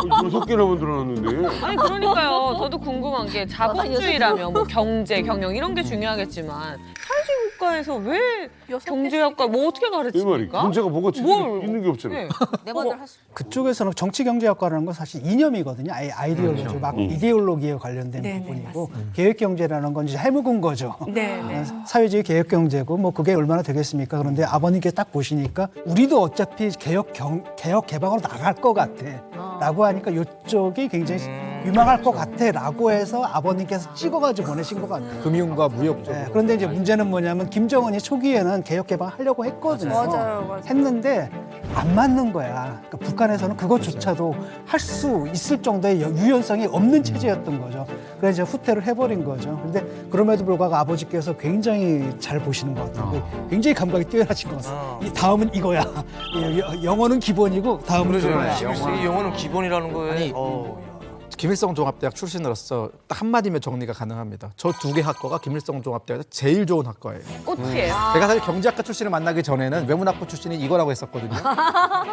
Speaker 2: 6개나 만들어놨는데
Speaker 8: 아니 그러니까요. 저도 궁금한 게 자본주의라면 뭐 경제, 경영 이런 게 중요하겠지만 사회주의 국가에서 왜 경제학과 뭐 어떻게
Speaker 2: 이 말이
Speaker 8: 가르칩니까?
Speaker 2: 경제가 뭐가 제대로 있는 게 없잖아요.
Speaker 13: 내 말대로 할 수.
Speaker 16: 그쪽에서는 정치경제학과라는 건 사실 이념이거든요. 아이디올로지, 막 이데올로기에 관련된
Speaker 1: 네,
Speaker 16: 부분이고 계획경제라는 건 이제 해묵은 거죠.
Speaker 1: 네.
Speaker 16: 사회주의 개혁경제고 뭐 그게 얼마나 되겠습니까? 그런데 아버님께서 딱 보시니까 우리도 어차피 개혁 개방으로 나갈 것 같아.라고 하니까 이쪽이 굉장히 유망할 것 같아.라고 해서 아버님께서 찍어가지고 보내신 것 같아요.
Speaker 6: 금융과 무역 쪽.
Speaker 16: 그런데 이제 문제는 뭐냐면 김정은이 초기에는 개혁 개방하려고 했거든요.
Speaker 5: 맞아요.
Speaker 16: 했는데 안 맞는 거야. 그러니까 북한에서는 그것조차도 할 수 있을 정도의 유연성이 없는 체제였던 거죠. 그래서 이제 후퇴를 해버린 거죠. 근데 그럼에도 불구하고 아버지께서 굉장히 잘 보시는 것 같아요. 굉장히 감각이 뛰어나신 것 같아요. 이 다음은 이거야. 영어는 기본이고 다음은 이거야.
Speaker 15: 이 영어는 기본이라는 거예요.
Speaker 6: 김일성 종합대학 출신으로서 딱 한마디면 정리가 가능합니다. 저 2개 학과가 김일성 종합대학에서 제일 좋은 학과예요.
Speaker 8: 꽃이에요.
Speaker 6: 제가 사실 경제학과 출신을 만나기 전에는 외문학부 출신이 이거라고 했었거든요.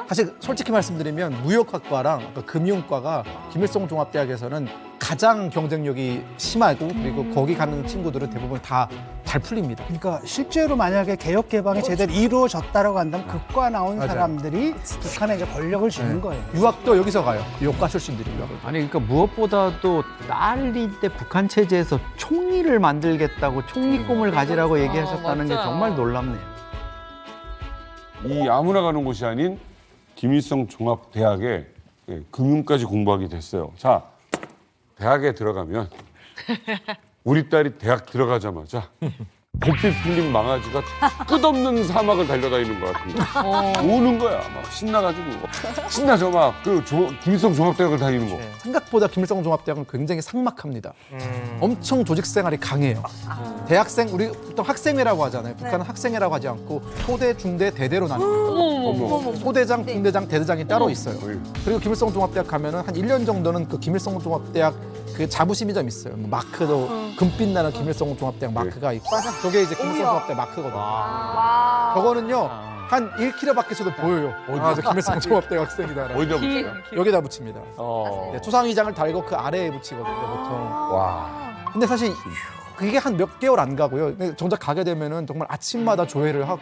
Speaker 6: 사실 솔직히 말씀드리면 무역학과랑 금융과가 김일성 종합대학에서는 가장 경쟁력이 심하고 그리고 거기 가는 친구들은 대부분 다 잘 풀립니다.
Speaker 16: 그러니까 실제로 만약에 개혁 개방이 제대로 이루어졌다라고 한다면 그과 나온
Speaker 6: 맞아요.
Speaker 16: 사람들이 북한에 이제 권력을 쥐는 거예요.
Speaker 6: 유학도 여기서 가요. 유학과 출신들이 유학을.
Speaker 9: 아니 그러니까 무엇보다도 딸이 때 북한 체제에서 총리를 만들겠다고 총리 꿈을 가지라고 얘기하셨다는 게
Speaker 8: 맞아요.
Speaker 9: 정말 놀랍네요.
Speaker 2: 이 아무나 가는 곳이 아닌 김일성 종합대학에 금융까지 공부하게 됐어요. 자, 대학에 들어가면 우리 딸이 대학 들어가자마자 복비 풀린 망아지가 끝없는 사막을 달려다니는 것 같은 거. 우는 거야. 막 신나가지고. 신나서 막 김일성 종합대학을 다니는 거.
Speaker 6: 생각보다 김일성 종합대학은 굉장히 삭막합니다. 엄청 조직 생활이 강해요. 대학생, 우리 보통 학생회라고 하잖아요. 북한은 학생회라고 하지 않고 초대, 중대, 대대로 나눠요. 소대장, 중대장, 대대장이 따로 있어요. 그리고 김일성 종합대학 가면은 한 1년 정도는 그 김일성 종합대학 그 자부심이 좀 있어요. 뭐 마크도 금빛 나는 김일성 종합대학 마크가 있고. 저게 이제 김일성 종합대학 마크거든요. 저거는요. 한 1km 밖에서도 보여요. 저 김일성 종합대학 학생이다.
Speaker 2: 어디다 붙여요?
Speaker 6: 여기다 붙입니다. 네, 투상의장을 달고 그 아래에 붙이거든요, 보통.
Speaker 2: 와.
Speaker 6: 근데 사실 그게 한 몇 개월 안 가고요. 정작 가게 되면은 정말 아침마다 조회를 하고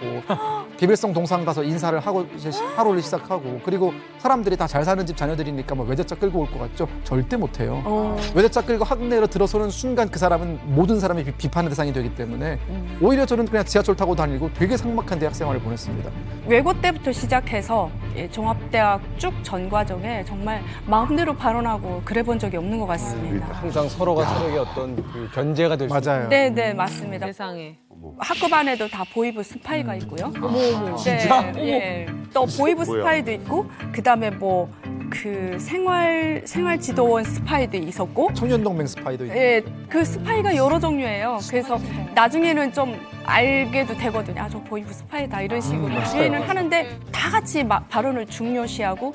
Speaker 6: 개별성 동상 가서 인사를 하고 이제 하루를 시작하고 그리고 사람들이 다 잘 사는 집 자녀들이니까 뭐 외제차 끌고 올 것 같죠? 절대 못해요. 외제차 끌고 학내로 들어서는 순간 그 사람은 모든 사람이 비판의 대상이 되기 때문에 오히려 저는 그냥 지하철 타고 다니고 되게 삭막한 대학 생활을 보냈습니다.
Speaker 1: 외고 때부터 시작해서 종합대학 쭉 전 과정에 정말 마음대로 발언하고 그래본 적이 없는 것 같습니다.
Speaker 7: 항상 서로가 서로에게 어떤 그 견제가 될 수
Speaker 6: 맞아요.
Speaker 1: 네, 맞습니다.
Speaker 8: 세상에.
Speaker 1: 학급 안에도 다 보이부 스파이가 있고요.
Speaker 8: 어머.
Speaker 1: 진짜? 예. 또 보이부
Speaker 2: 뭐야?
Speaker 1: 스파이도 있고, 그다음에 뭐 그 생활 지도원 스파이도 있었고,
Speaker 6: 청년동맹 스파이도 있고.
Speaker 1: 예, 그 스파이가 여러 종류예요. 그래서 나중에는 좀 알게도 되거든요. 아, 저 보이부 스파이다 이런 식으로 주의는 하는데 다 같이 발언을 중요시하고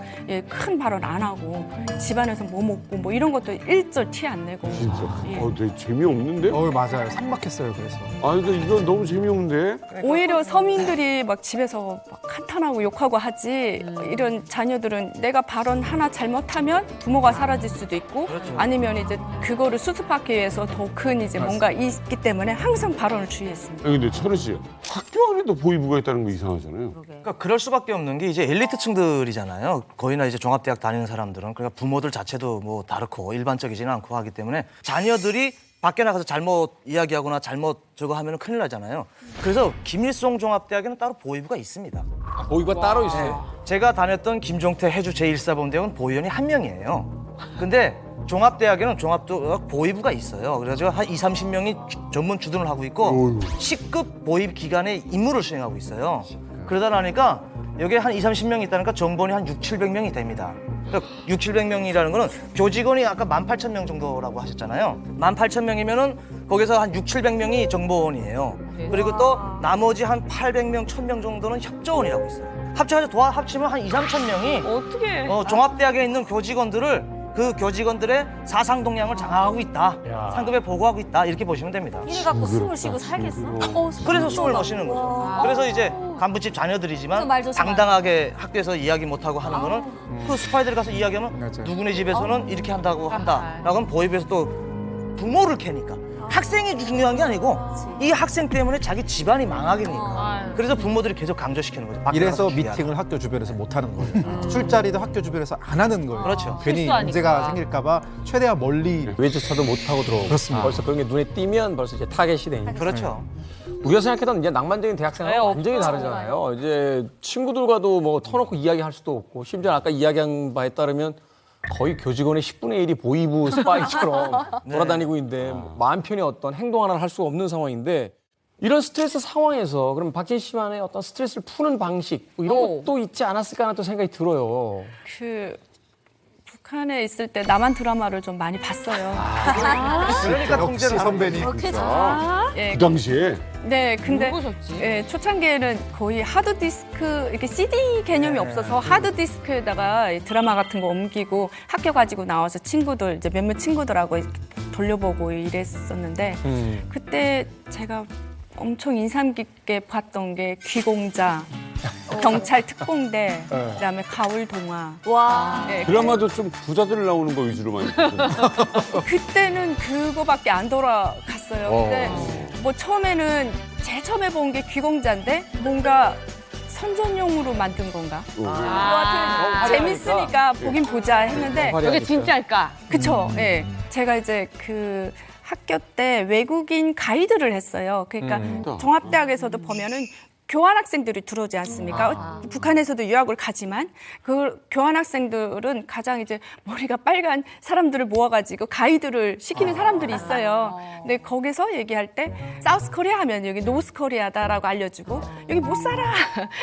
Speaker 1: 큰 발언 안 하고 집안에서 뭐 먹고 뭐 이런 것도 일절 티 안 내고.
Speaker 2: 진짜.
Speaker 1: 예.
Speaker 2: 되게 재미없는데?
Speaker 6: 맞아요. 삭막했어요. 그래서.
Speaker 2: 근데 이건 너무 재미없는데?
Speaker 1: 오히려 서민들이 막 집에서 막 한탄하고 욕하고 하지 이런 자녀들은 내가 발언 하나 잘못하면 부모가 사라질 수도 있고 아니면 이제 그거를 수습하기 위해서 더 큰 이제 뭔가 있기 때문에 항상 발언을 주의했습니다.
Speaker 2: 근데 철은 씨, 학교 안에도 보이부가 있다는 거 이상하잖아요.
Speaker 15: 그러니까 그럴 수밖에 없는 게 이제 엘리트층들이잖아요. 거의나 이제 종합대학 다니는 사람들은 그러니까 부모들 자체도 뭐 다르고 일반적이지는 않고 하기 때문에 자녀들이 밖에 나가서 잘못 이야기하거나 잘못 저거 하면 큰일 나잖아요. 그래서 김일성 종합대학에는 따로 보위부가 있습니다.
Speaker 7: 보위부가 따로 있어요.
Speaker 15: 제가 다녔던 김종태 해주 제1사범대학은 보위원이 1명이에요. 근데 종합대학에는 종합대학 보위부가 있어요. 그래서 한 20-30명이 전문 주둔을 하고 있고 10급 보위 기관에 임무를 수행하고 있어요. 그러다 나니까 여기에 한 20-30명이 있다니까 정본이 한 600-700명이 됩니다. 그러니까 600-700명이라는 거는 교직원이 아까 18,000명 정도라고 하셨잖아요. 18,000명이면은 거기서 한 600-700명이 정보원이에요. 그리고 또 나머지 한 800명, 1000명 정도는 협조원이라고 있어요. 합쳐가지고 합치면 한 2-3,000명이
Speaker 8: 어떻게?
Speaker 15: 종합대학에 있는 교직원들을 그 교직원들의 사상 동향을 장악하고 있다. 상급에 보고하고 있다. 이렇게 보시면 됩니다.
Speaker 13: 이래 갖고 숨을 쉬고 살겠어?
Speaker 15: 그래서 숨을 못 쉬는 거죠. 그래서 이제 간부집 자녀들이지만 당당하게 학교에서 이야기 못하고 하는 거는 그 스파이들이 가서 이야기하면 누구네 집에서는 이렇게 한다고 한다라고 하면 보위부에서 또 부모를 캐니까 학생이 중요한 게 아니고 이 학생 때문에 자기 집안이 망하겠니까. 그래서 부모들이 계속 강조시키는 거죠.
Speaker 6: 이래서 미팅을 학교 주변에서 못 하는 거예요. 술자리도 학교 주변에서 안 하는 거예요.
Speaker 15: 그렇죠.
Speaker 6: 괜히
Speaker 8: 실수하니까.
Speaker 6: 문제가 생길까 봐 최대한 멀리.
Speaker 7: 외제차도 못 타고 들어오고.
Speaker 6: 그렇습니다.
Speaker 7: 벌써 그런 게 눈에 띄면 벌써 이제 타겟이 되니까.
Speaker 15: 그렇죠.
Speaker 7: 우리가 생각했던 이제 낭만적인 대학생활은 완전히 다르잖아요. 이제 친구들과도 뭐 터놓고 이야기할 수도 없고 심지어 아까 이야기한 바에 따르면 거의 교직원의 10분의 1이 보위부 스파이처럼 돌아다니고 있는데 마음 편히 어떤 행동 하나를 할 수가 없는 상황인데 이런 스트레스 상황에서 그럼 박진 씨만의 어떤 스트레스를 푸는 방식 뭐 이런 것도 있지 않았을까 하는 또 생각이 들어요.
Speaker 1: 그 북한에 있을 때 남한 드라마를 좀 많이 봤어요.
Speaker 15: 그러니까 통제를
Speaker 6: 선배님.
Speaker 1: 예,
Speaker 2: 그 당시에
Speaker 1: 네, 근데
Speaker 8: 보셨지?
Speaker 1: 초창기에는 거의 하드디스크 이렇게 CD 개념이 없어서 하드디스크에다가 드라마 같은 거 옮기고 학교 가지고 나와서 친구들 이제 몇몇 친구들하고 돌려보고 이랬었는데 그때 제가 엄청 인상 깊게 봤던 게 귀공자, 경찰 특공대, 그다음에 가을 동화.
Speaker 13: 와.
Speaker 1: 네,
Speaker 2: 드라마도 좀 부자들 나오는 거 위주로 많이 봤거든요.
Speaker 1: 그때는 그거밖에 안 돌아갔어요. 근데 뭐 처음에는 제일 처음 해본 게 귀공자인데 뭔가 선전용으로 만든 건가? 하여튼 재밌으니까 보긴 보자 했는데
Speaker 8: 이게 진짜일까?
Speaker 1: 그쵸? 예. 제가 이제 그 학교 때 외국인 가이드를 했어요. 그러니까 종합대학에서도 보면은 교환학생들이 들어오지 않습니까? 북한에서도 유학을 가지만 그 교환학생들은 가장 이제 머리가 빨간 사람들을 모아가지고 가이드를 시키는 사람들이 있어요. 근데 거기서 얘기할 때 사우스 코리아 하면 여기 노스 코리아다라고 알려주고 여기 못 살아,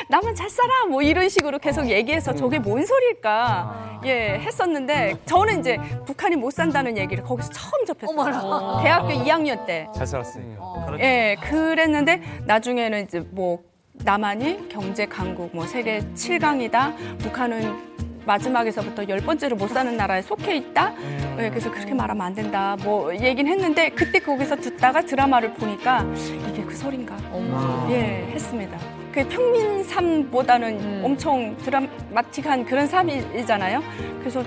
Speaker 1: 나만 잘 살아 뭐 이런 식으로 계속 얘기해서 저게 뭔 소리일까 했었는데 저는 이제 북한이 못 산다는 얘기를 거기서 처음 접했어요. 대학교 2학년 때.
Speaker 12: 잘 살았으니까.
Speaker 1: 예, 그랬는데 나중에는 이제 뭐 남한이 경제 강국, 뭐 세계 7강이다. 북한은 마지막에서부터 10번째로 못 사는 나라에 속해 있다. 예, 그래서 그렇게 말하면 안 된다. 뭐 얘기는 했는데 그때 거기서 듣다가 드라마를 보니까 이게 그 소린가? 했습니다. 그 평민 삶보다는 엄청 드라마틱한 그런 삶이잖아요. 그래서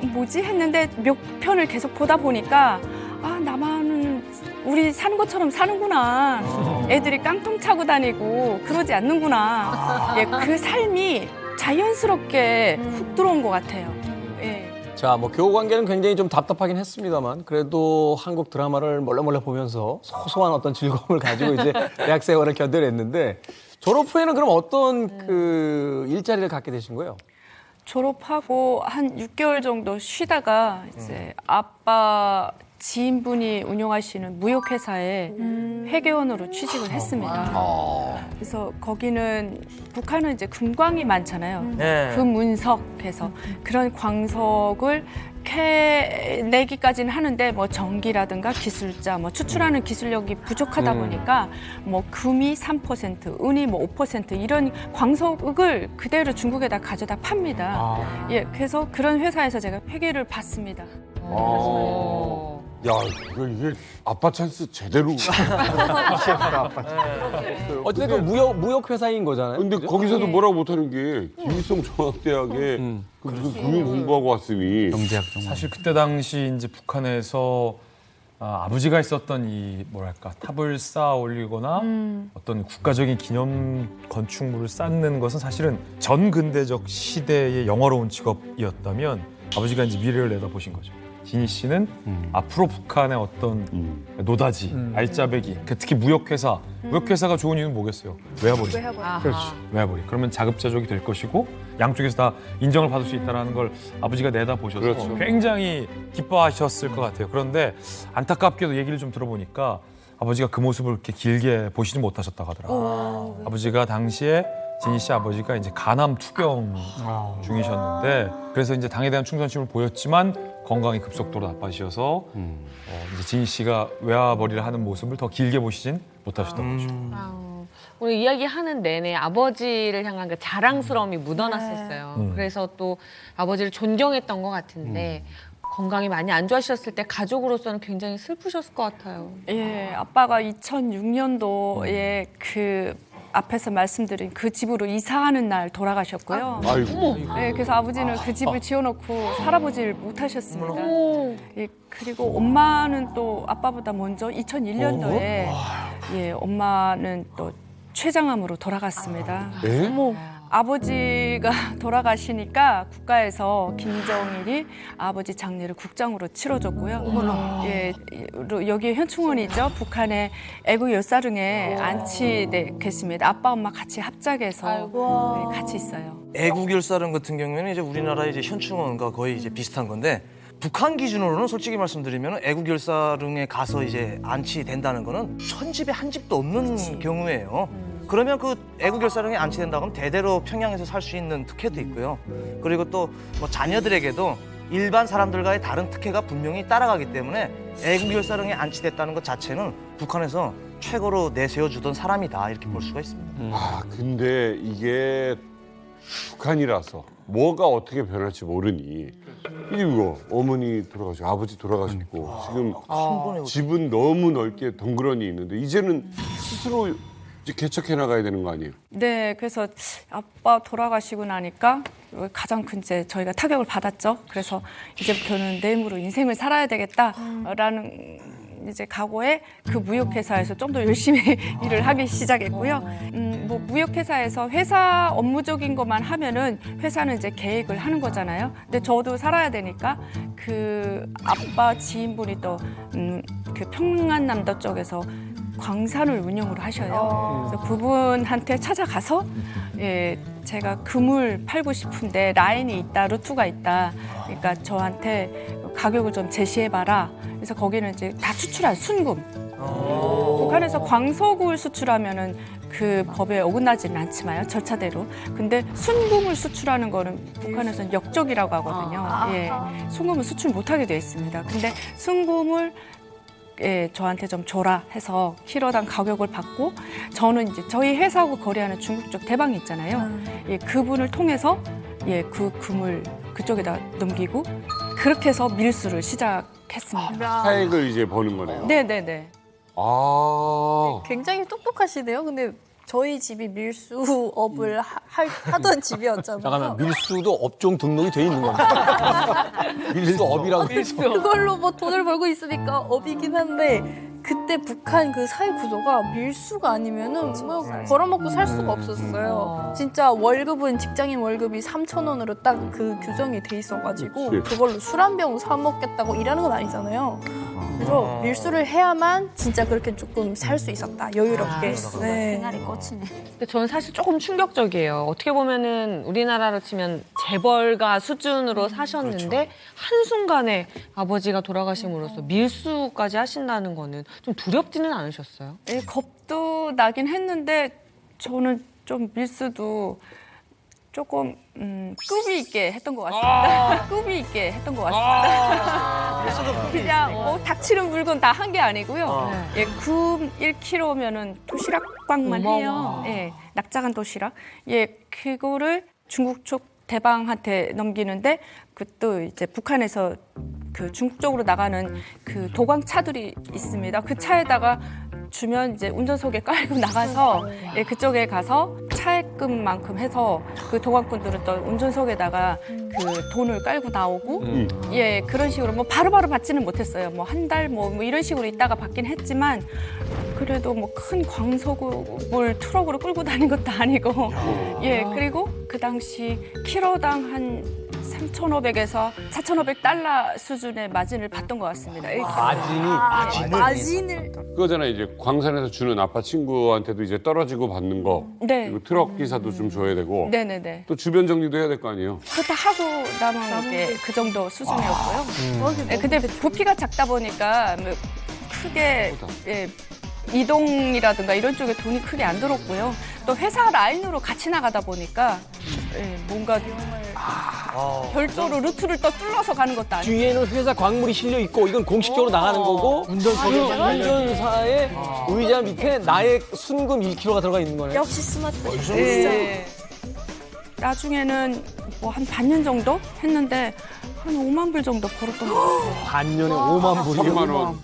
Speaker 1: 뭐지 했는데 몇 편을 계속 보다 보니까 남한은 우리 사는 것처럼 사는구나. 애들이 깡통 차고 다니고 그러지 않는구나. 예, 그 삶이 자연스럽게 훅 들어온 것 같아요. 예.
Speaker 7: 자, 뭐 교우 관계는 굉장히 좀 답답하긴 했습니다만 그래도 한국 드라마를 몰래 보면서 소소한 어떤 즐거움을 가지고 이제 대학 생활을 견뎌냈는데 졸업 후에는 그럼 어떤 그 일자리를 갖게 되신 거예요?
Speaker 1: 졸업하고 한 6개월 정도 쉬다가 이제 아빠 지인분이 운영하시는 무역회사에 회계원으로 취직을 했습니다. 그래서 거기는 북한은 이제 금광이 많잖아요.
Speaker 15: 네.
Speaker 1: 금운석해서 그런 광석을 캐내기까지는 하는데 뭐 전기라든가 기술자, 뭐 추출하는 기술력이 부족하다 보니까 뭐 금이 3%, 은이 뭐 5% 이런 광석을 그대로 중국에다 가져다 팝니다. 예, 그래서 그런 회사에서 제가 회계를 받습니다.
Speaker 2: 야, 이게 아빠 찬스 제대로.
Speaker 7: 어쨌든 무역 회사인 거잖아요.
Speaker 2: 근데
Speaker 7: 그죠?
Speaker 2: 거기서도 뭐라고 못하는 게 김일성 종합대학에 그 무슨 금융 공부하고 왔으니.
Speaker 9: 경제학
Speaker 12: 사실 그때 당시 이제 북한에서 아버지가 있었던 이 뭐랄까 탑을 쌓아 올리거나 어떤 국가적인 기념 건축물을 쌓는 것은 사실은 전근대적 시대의 영화로운 직업이었다면 아버지가 이제 미래를 내다보신 거죠. 진희 씨는 앞으로 북한의 어떤 노다지, 알짜배기, 특히 무역회사, 무역회사가 좋은 이유는 뭐겠어요? 외화벌이. 그렇지, 외화벌이. 그러면 자급자족이 될 것이고 양쪽에서 다 인정을 받을 수 있다는 걸 아버지가 내다보셔서
Speaker 2: 그렇죠.
Speaker 12: 굉장히 기뻐하셨을 것 같아요. 그런데 안타깝게도 얘기를 좀 들어보니까 아버지가 그 모습을 그렇게 길게 보시지 못하셨다고 하더라고요. 아버지가 당시에 진희 씨 아버지가 이제 간암 투병 중이셨는데 그래서 이제 당에 대한 충성심을 보였지만 건강이 급속도로 나빠지셔서 이제 진희 씨가 외화벌이를 하는 모습을 더 길게 보시진 못하셨던 거죠.
Speaker 8: 오늘 이야기하는 내내 아버지를 향한 그 자랑스러움이 묻어났었어요. 그래서 또 아버지를 존경했던 것 같은데 건강이 많이 안 좋아지셨을 때 가족으로서는 굉장히 슬프셨을 것 같아요.
Speaker 1: 예, 아빠가 2006년도에 그 앞에서 말씀드린 그 집으로 이사하는 날 돌아가셨고요.
Speaker 2: 아이고.
Speaker 1: 네, 그래서 아버지는 그 집을 지어놓고 살아보질 못하셨습니다. 예, 그리고 엄마는 또 아빠보다 먼저 2001년도에 예, 엄마는 또 췌장암으로 돌아갔습니다.
Speaker 2: 예?
Speaker 1: 아버지가 돌아가시니까 국가에서 김정일이 아버지 장례를 국장으로 치러줬고요. 예, 여기 현충원이죠. 북한의 애국 열사릉에 안치됐습니다. 아빠 엄마 같이 합작해서 네, 같이 있어요.
Speaker 15: 애국열사릉 같은 경우에는 이제 우리나라 이제 현충원과 거의 이제 비슷한 건데 북한 기준으로는 솔직히 말씀드리면 애국열사릉에 가서 이제 안치된다는 거는 1000집에 한 집도 없는 경우예요. 그러면 그 애국열사릉에 안치된다고 하면 대대로 평양에서 살 수 있는 특혜도 있고요. 그리고 또 뭐 자녀들에게도 일반 사람들과의 다른 특혜가 분명히 따라가기 때문에 애국열사릉에 안치됐다는 것 자체는 북한에서 최고로 내세워주던 사람이다 이렇게 볼 수가 있습니다.
Speaker 2: 근데 이게 북한이라서 뭐가 어떻게 변할지 모르니 이거 어머니 돌아가시고 아버지 돌아가셨고 지금 집은 너무 넓게 덩그러니 있는데 이제는 스스로 이제 개척해 나가야 되는 거 아니에요?
Speaker 1: 네, 그래서 아빠 돌아가시고 나니까 가장 큰 이제 저희가 타격을 받았죠. 그래서 이제부터는 내 힘으로 인생을 살아야 되겠다라는 이제 각오에 그 무역회사에서 좀 더 열심히 일을 하기 시작했고요. 뭐 무역회사에서 회사 업무적인 것만 하면은 회사는 이제 계획을 하는 거잖아요. 근데 저도 살아야 되니까 그 아빠 지인분이 또 그 평안남도 쪽에서 광산을 운영을 하셔요. 그래서 그분한테 찾아가서 예, 제가 금을 팔고 싶은데 라인이 있다, 루트가 있다. 그러니까 저한테 가격을 좀 제시해봐라. 그래서 거기는 이제 다 추출한 순금. 북한에서 광석을 수출하면은 그 법에 어긋나지는 않지만요, 절차대로. 근데 순금을 수출하는 거는 북한에서는 역적이라고 하거든요. 예, 순금을 수출 못하게 돼 있습니다. 근데 순금을 예, 저한테 좀 줘라 해서 키로당 가격을 받고 저는 이제 저희 회사하고 거래하는 중국 쪽 대방이 있잖아요. 예, 그분을 통해서 예, 그 금을 그쪽에다 넘기고 그렇게 해서 밀수를 시작했습니다.
Speaker 2: 차익을 이제 버는 거네요.
Speaker 1: 네네네.
Speaker 5: 굉장히 똑똑하시네요. 근데 저희 집이 밀수업을 하던 집이었잖아요.
Speaker 7: 잠깐만, 밀수도 업종 등록이 돼 있는 겁니다. 밀수업이라고 해서.
Speaker 5: 그걸로 뭐 돈을 벌고 있으니까 업이긴 한데 그때 북한 그 사회 구조가 밀수가 아니면은 뭐 걸어먹고 살 수가 없었어요. 진짜 월급은 직장인 월급이 3,000원으로 딱 그 규정이 돼 있어가지고 그걸로 술 한 병 사 먹겠다고 일하는 건 아니잖아요. 그래서 밀수를 해야만 진짜 그렇게 조금 살 수 있었다. 여유롭게. 네.
Speaker 13: 생활이 꽂히네.
Speaker 8: 근데 저는 사실 조금 충격적이에요. 어떻게 보면은 우리나라로 치면 재벌가 수준으로 사셨는데 한순간에 아버지가 돌아가심으로써 밀수까지 하신다는 거는 좀 두렵지는 않으셨어요?
Speaker 1: 예, 겁도 나긴 했는데 저는 좀 밀수도 조금 급이 있게 했던 것 같습니다. 급이 있게 했던 것 같습니다. 그냥 닥치는 물건 다 한 게 아니고요. 예, 금 1kg면은 도시락빵만 해요. 예, 납작한 도시락. 예, 그거를 중국 쪽 대방한테 넘기는데 그또 이제 북한에서 그 중국 쪽으로 나가는 그 도광차들이 있습니다. 그 차에다가 주면 이제 운전석에 깔고 나가서 예, 그쪽에 가서 차액금만큼 해서 그 도광꾼들은 또 운전석에다가 그 돈을 깔고 나오고 예, 그런 식으로 뭐 바로바로 받지는 못했어요. 뭐 한 달 뭐 이런 식으로 있다가 받긴 했지만 그래도 뭐 큰 광석을 트럭으로 끌고 다닌 것도 아니고 예, 그리고 그 당시 키로당 한 3,500에서 4,500달러 수준의 마진을 받던 것 같습니다. 마진을
Speaker 2: 그거잖아 이제 광산에서 주는 아빠 친구한테도 이제 떨어지고 받는 거.
Speaker 1: 네.
Speaker 2: 그리고 트럭 기사도 좀 줘야 되고.
Speaker 1: 네네네.
Speaker 2: 또 주변 정리도 해야 될 거 아니에요.
Speaker 1: 그렇다 하고 남은 게 그 정도 수준이었고요. 네, 근데 부피가 작다 보니까 뭐 크게 예, 이동이라든가 이런 쪽에 돈이 크게 안 들었고요. 또 회사 라인으로 같이 나가다 보니까 예, 뭔가 별도로 루트를 또 뚫어서 가는 것도 아니고
Speaker 7: 뒤에는 회사 광물이 실려 있고 이건 공식적으로 나가는 거고 운전사의 의자 밑에 나의 순금 1kg가 들어가 있는 거네요.
Speaker 5: 역시 스마트폰.
Speaker 1: 예. 나중에는 뭐 한 반년 정도 했는데 한 5만 불 정도 벌었던 것 같아요.
Speaker 7: 반년에 5만 불이요?
Speaker 2: 3만 원.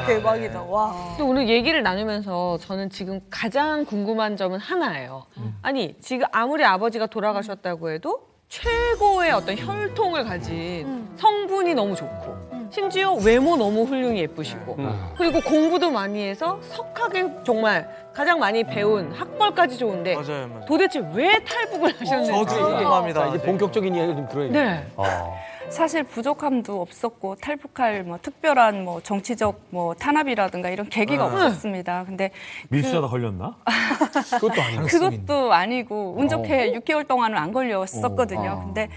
Speaker 5: 대박이다. 와.
Speaker 8: 근데 오늘 얘기를 나누면서 저는 지금 가장 궁금한 점은 하나예요. 아니, 지금 아무리 아버지가 돌아가셨다고 해도 최고의 어떤 혈통을 가진 성분이 너무 좋고 심지어 외모 너무 훌륭히 예쁘시고 그리고 공부도 많이 해서 석학에 정말 가장 많이 배운 학벌까지 좋은데
Speaker 15: 맞아요.
Speaker 8: 도대체 왜 탈북을 하셨는지
Speaker 15: 저도 궁금합니다.
Speaker 7: 이제 본격적인 이야기를 좀 들어야 돼요.
Speaker 8: 네.
Speaker 1: 사실 부족함도 없었고 탈북할 뭐 특별한 뭐 정치적 뭐 탄압이라든가 이런 계기가 없었습니다. 근데
Speaker 12: 밀수하다 걸렸나?
Speaker 7: 그것도 아니고.
Speaker 1: 그것도 아니고 운 좋게 6개월 동안은 안 걸렸었거든요. 근데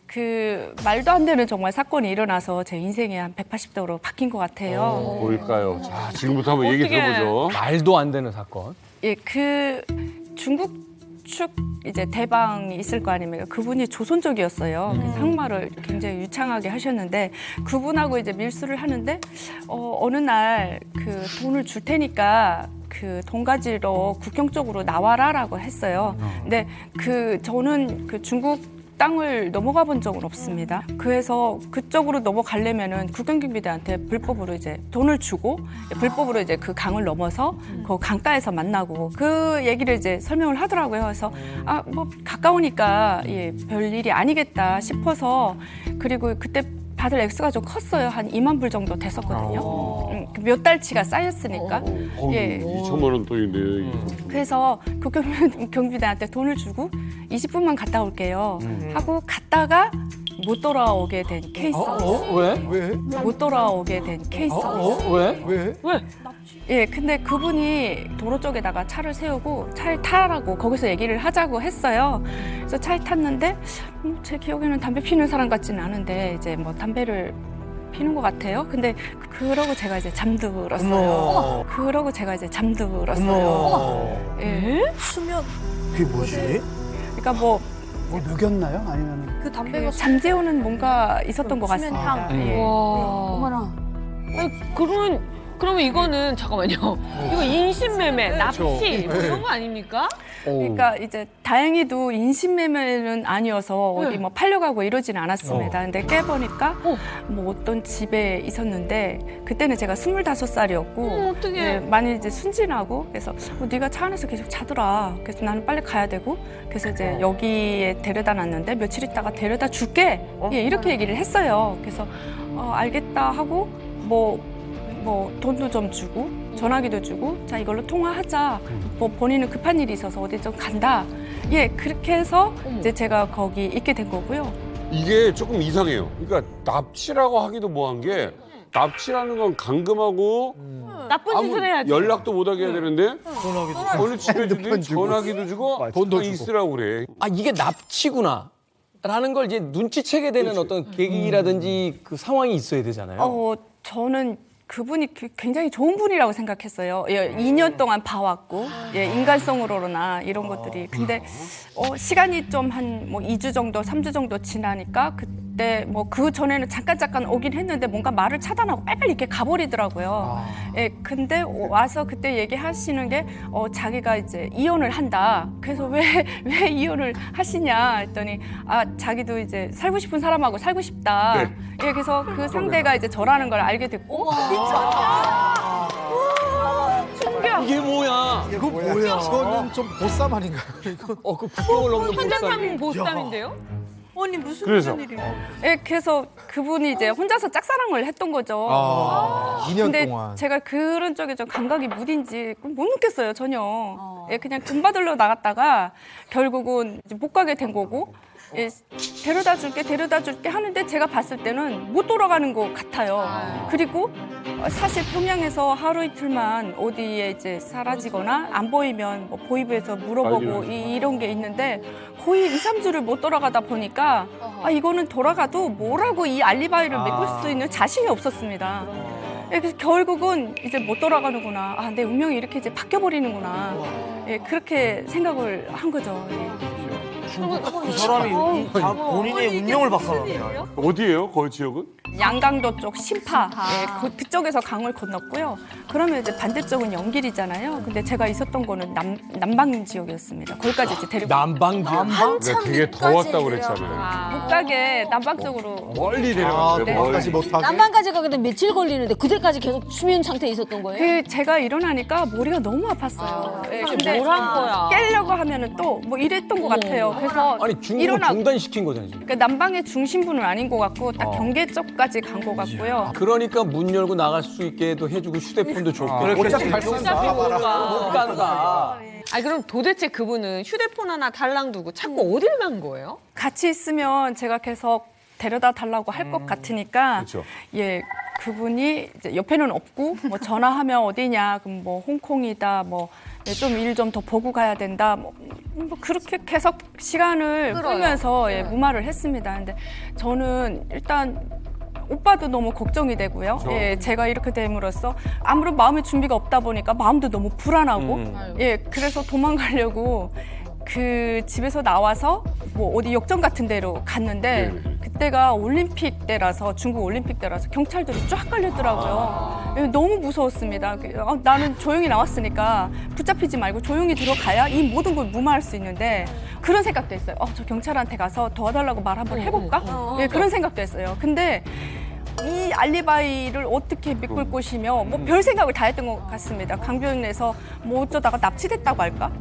Speaker 1: 그 말도 안 되는 정말 사건이 일어나서 제 인생이 한 180도로 바뀐 것 같아요.
Speaker 2: 뭘까요? 자, 지금부터 한번 얘기
Speaker 1: 어떻게-
Speaker 2: 들어보죠.
Speaker 7: 말도 안 되는 사건.
Speaker 1: 예, 그 중국 축 이제 대방이 있을 거 아닙니까? 그분이 조선족이었어요. 그래서 한국말을 굉장히 유창하게 하셨는데 그분하고 이제 밀수를 하는데 어느 날 그 돈을 줄 테니까 그 돈 가지러 국경 쪽으로 나와라라고 했어요. 근데 저는 그 중국 땅을 넘어가 본 적은 없습니다. 그래서 그쪽으로 넘어가려면은 국경警비대한테 불법으로 이제 돈을 주고 불법으로 이제 그 강을 넘어서 그 강가에서 만나고 그 얘기를 이제 설명을 하더라고요. 그래서 뭐 가까우니까 예, 별 일이 아니겠다 싶어서 그리고 그때 받을 액수가 좀 컸어요. 한 2만 불 정도 됐었거든요. 몇 달치가 쌓였으니까. 예.
Speaker 2: 2천만 원 돈인데.
Speaker 1: 그래서 국경비대한테 돈을 주고 20분만 갔다 올게요. 하고 갔다가 못 돌아오게 된 케이스였어요.
Speaker 7: 왜?
Speaker 1: 못 돌아오게 된 케이스였어요.
Speaker 7: 왜?
Speaker 1: 예, 근데 그분이 도로 쪽에다가 차를 세우고 차에 타라고 거기서 얘기를 하자고 했어요. 그래서 차에 탔는데 제 기억에는 담배 피는 사람 같지는 않은데 이제 뭐 담배를 피는 것 같아요. 근데 그러고 제가 이제 잠들었어요. 그러고 제가 이제 잠들었어요. 예?
Speaker 5: 수면.
Speaker 16: 그게 뭐지?
Speaker 1: 그러니까 뭐
Speaker 16: 녹였나요? 아니면
Speaker 5: 그 담배가
Speaker 1: 잠재우는 뭔가 있었던 것
Speaker 5: 수면
Speaker 1: 같습니다.
Speaker 5: 향.
Speaker 1: 예.
Speaker 8: 어머나. 그러면 이거는 잠깐만요. 이거 인신매매, 납치 뭐 이런 거 아닙니까?
Speaker 1: 그러니까 이제 다행히도 인신매매는 아니어서 어디 뭐 팔려가고 이러지는 않았습니다. 근데 깨보니까 뭐 어떤 집에 있었는데 그때는 제가 25살이었고
Speaker 8: 어떡해.
Speaker 1: 많이 이제 순진하고 그래서 네가 차 안에서 계속 자더라. 그래서 나는 빨리 가야 되고 그래서 이제 여기에 데려다 놨는데 며칠 있다가 데려다 줄게. 예, 이렇게 얘기를 했어요. 그래서 알겠다 하고 뭐 돈도 좀 주고 전화기도 주고 자 이걸로 통화하자. 뭐 본인은 급한 일이 있어서 어디 좀 간다. 예 그렇게 해서 이제 제가 거기 있게 된 거고요.
Speaker 2: 이게 조금 이상해요. 그러니까 납치라고 하기도 뭐한 게 납치라는 건 감금하고
Speaker 8: 나쁜 짓을 해야지.
Speaker 2: 연락도 못하게 해야 되는데 돈을 집에 주고 전화기도 주고 돈도 있으라고 그래.
Speaker 7: 아 이게 납치구나. 라는 걸 이제 눈치채게 되는 어떤 계기라든지 그 상황이 있어야 되잖아요.
Speaker 1: 저는 그분이 굉장히 좋은 분이라고 생각했어요. 예, 2년 동안 봐왔고, 예, 인간성으로나 이런 것들이. 근데 시간이 좀 한 뭐 2주 정도, 3주 정도 지나니까 그때 뭐 그 전에는 잠깐 오긴 했는데 뭔가 말을 차단하고 빨리 이렇게 가버리더라고요. 예, 근데 와서 그때 얘기하시는 게 자기가 이제 이혼을 한다. 그래서 왜 이혼을 하시냐 했더니 자기도 이제 살고 싶은 사람하고 살고 싶다.
Speaker 2: 네.
Speaker 1: 예, 그래서 그 상대가 이제 저라는 걸 알게 됐고. 충격.
Speaker 7: 이게 뭐야?
Speaker 6: 이거 뭐야? 이거는 좀 보쌈 아닌가요? 이거
Speaker 7: 그 국경을 넘는
Speaker 8: 현장감 보쌈인데요?
Speaker 1: 아니 무슨
Speaker 2: 그래서?
Speaker 1: 일이에요? 예, 그래서 그분이 이제 혼자서 짝사랑을 했던 거죠.
Speaker 6: 2년
Speaker 1: 근데
Speaker 6: 동안.
Speaker 1: 제가 그런 쪽에 좀 감각이 무딘지 못 느꼈어요 전혀. 예, 그냥 돈 받으러 나갔다가 결국은 이제 못 가게 된 거고. 예, 데려다 줄게 하는데 제가 봤을 때는 못 돌아가는 것 같아요. 그리고 사실 평양에서 하루 이틀만 어디에 이제 사라지거나 안 보이면 뭐 보이부에서 물어보고 이런 게 있는데 거의 2, 3주를 못 돌아가다 보니까 이거는 돌아가도 뭐라고 이 알리바이를 메꿀 수 있는 자신이 없었습니다. 예, 그래서 결국은 이제 못 돌아가는구나. 내 운명이 이렇게 이제 바뀌어버리는구나. 예, 그렇게 생각을 한 거죠. 예.
Speaker 15: 그 사람이 다 본인의 운명을 바꿔요.
Speaker 2: 어디예요? 거기 지역은?
Speaker 1: 양강도 쪽 신파 예, 그쪽에서 강을 건넜고요. 그러면 이제 반대쪽은 연길이잖아요. 근데 제가 있었던 거는 남방 지역이었습니다. 거기까지 이제 데리고
Speaker 7: 남방 지역.
Speaker 2: 내가 되게 더웠다고 그랬잖아요.
Speaker 1: 못 가게 남방 쪽으로
Speaker 2: 멀리 데려갔어요.
Speaker 1: 네.
Speaker 2: 멀리.
Speaker 6: 못하게.
Speaker 13: 남방까지 가게 며칠 걸리는데 그때까지 계속 수면 상태에 있었던 거예요?
Speaker 1: 제가 일어나니까 머리가 너무 아팠어요. 예, 근데
Speaker 8: 뭘 한 거야?
Speaker 1: 깨려고 하면은 또 뭐 이랬던 것 같아요. 그래서
Speaker 7: 아니 중국을 중단시킨 거잖아요. 지금.
Speaker 1: 그러니까 남방의 중심부는 아닌 것 같고 딱 경계 쪽까지 간 것 같고요.
Speaker 7: 그러니까 문 열고 나갈 수 있게도 해주고 휴대폰도 줬고.
Speaker 6: 어차피 갈 수 있어.
Speaker 7: 못 간다.
Speaker 8: 그럼 도대체 그분은 휴대폰 하나 달랑 두고 자꾸 어딜 간 거예요?
Speaker 1: 같이 있으면 제가 계속 데려다 달라고 할 것 같으니까
Speaker 2: 그렇죠.
Speaker 1: 예 그분이 이제 옆에는 없고 뭐 전화하면 어디냐 그럼 뭐 홍콩이다 뭐 좀 일 좀 더 보고 가야 된다 뭐 그렇게 계속 시간을 끌면서 예, 무마를 했습니다. 근데 저는 일단 오빠도 너무 걱정이 되고요. 예, 제가 이렇게 됨으로써 아무런 마음의 준비가 없다 보니까 마음도 너무 불안하고 예, 그래서 도망가려고 그 집에서 나와서 뭐 어디 역전 같은 데로 갔는데 그때가 올림픽 때라서 중국 올림픽 때라서 경찰들이 쫙 깔렸더라고요. 예, 너무 무서웠습니다. 나는 조용히 나왔으니까 붙잡히지 말고 조용히 들어가야 이 모든 걸 무마할 수 있는데 그런 생각도 했어요. 저 경찰한테 가서 도와달라고 말 한번 해볼까? 예, 그런 생각도 했어요. 근데 이 알리바이를 어떻게 메꿀 것이며 뭐 별 생각을 다 했던 것 같습니다. 강변에서 뭐 어쩌다가 납치됐다고 할까?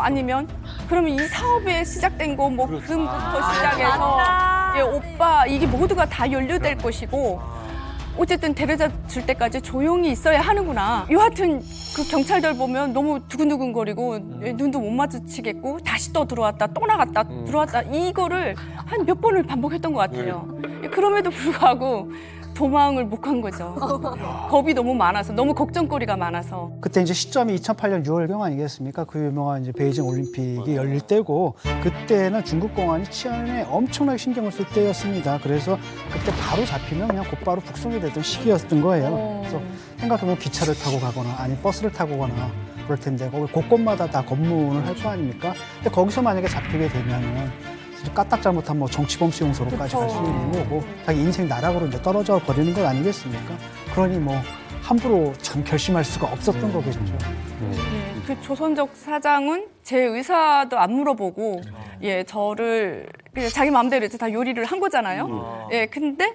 Speaker 1: 아니면 그러면 이 사업에 시작된 거 뭐 금부터 시작해서 예, 오빠 이게 모두가 다 연루될 것이고 어쨌든 데려다 줄 때까지 조용히 있어야 하는구나. 여하튼 그 경찰들 보면 너무 두근두근거리고 눈도 못 마주치겠고 다시 또 들어왔다 또 나갔다 들어왔다 이거를 한 몇 번을 반복했던 것 같아요. 그럼에도 불구하고 도망을 못 간 거죠. 겁이 너무 많아서 너무 걱정거리가 많아서.
Speaker 16: 그때 이제 시점이 2008년 6월경 아니겠습니까? 그 유명한 이제 베이징 올림픽이 열릴 때고 그때는 중국 공안이 치안에 엄청나게 신경을 쓸 때였습니다. 그래서 그때 바로 잡히면 그냥 곧바로 북송이 되던 시기였던 거예요. 그래서 생각해보면 기차를 타고 가거나 아니면 버스를 타고 가거나 그럴 텐데 거기 곳곳마다 다 검문을 할 거 아닙니까? 근데 거기서 만약에 잡히게 되면은 까딱 잘못하면 뭐 정치범죄 용소로까지 갈 수 있는 거고 자기 인생 나락으로 이제 떨어져 버리는 것 아니겠습니까? 그러니 뭐 함부로 참 결심할 수가 없었던 거겠죠.
Speaker 1: 그 조선족 사장은 제 의사도 안 물어보고 예 저를 그냥 자기 마음대로 이제 다 요리를 한 거잖아요. 예 근데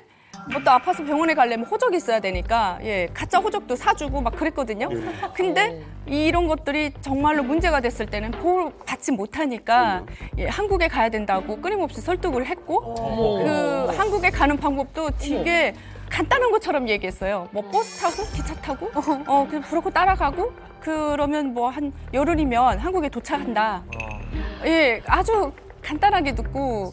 Speaker 1: 뭐 또 아파서 병원에 가려면 호적이 있어야 되니까 예 가짜 호적도 사주고 막 그랬거든요. 근데 이런 것들이 정말로 문제가 됐을 때는 보호받지 못하니까 예, 한국에 가야 된다고 끊임없이 설득을 했고 그 한국에 가는 방법도 되게 간단한 것처럼 얘기했어요. 뭐 버스 타고 기차 타고 그냥 브로커 따라가고 그러면 뭐 한 열흘이면 한국에 도착한다. 예, 아주 간단하게 듣고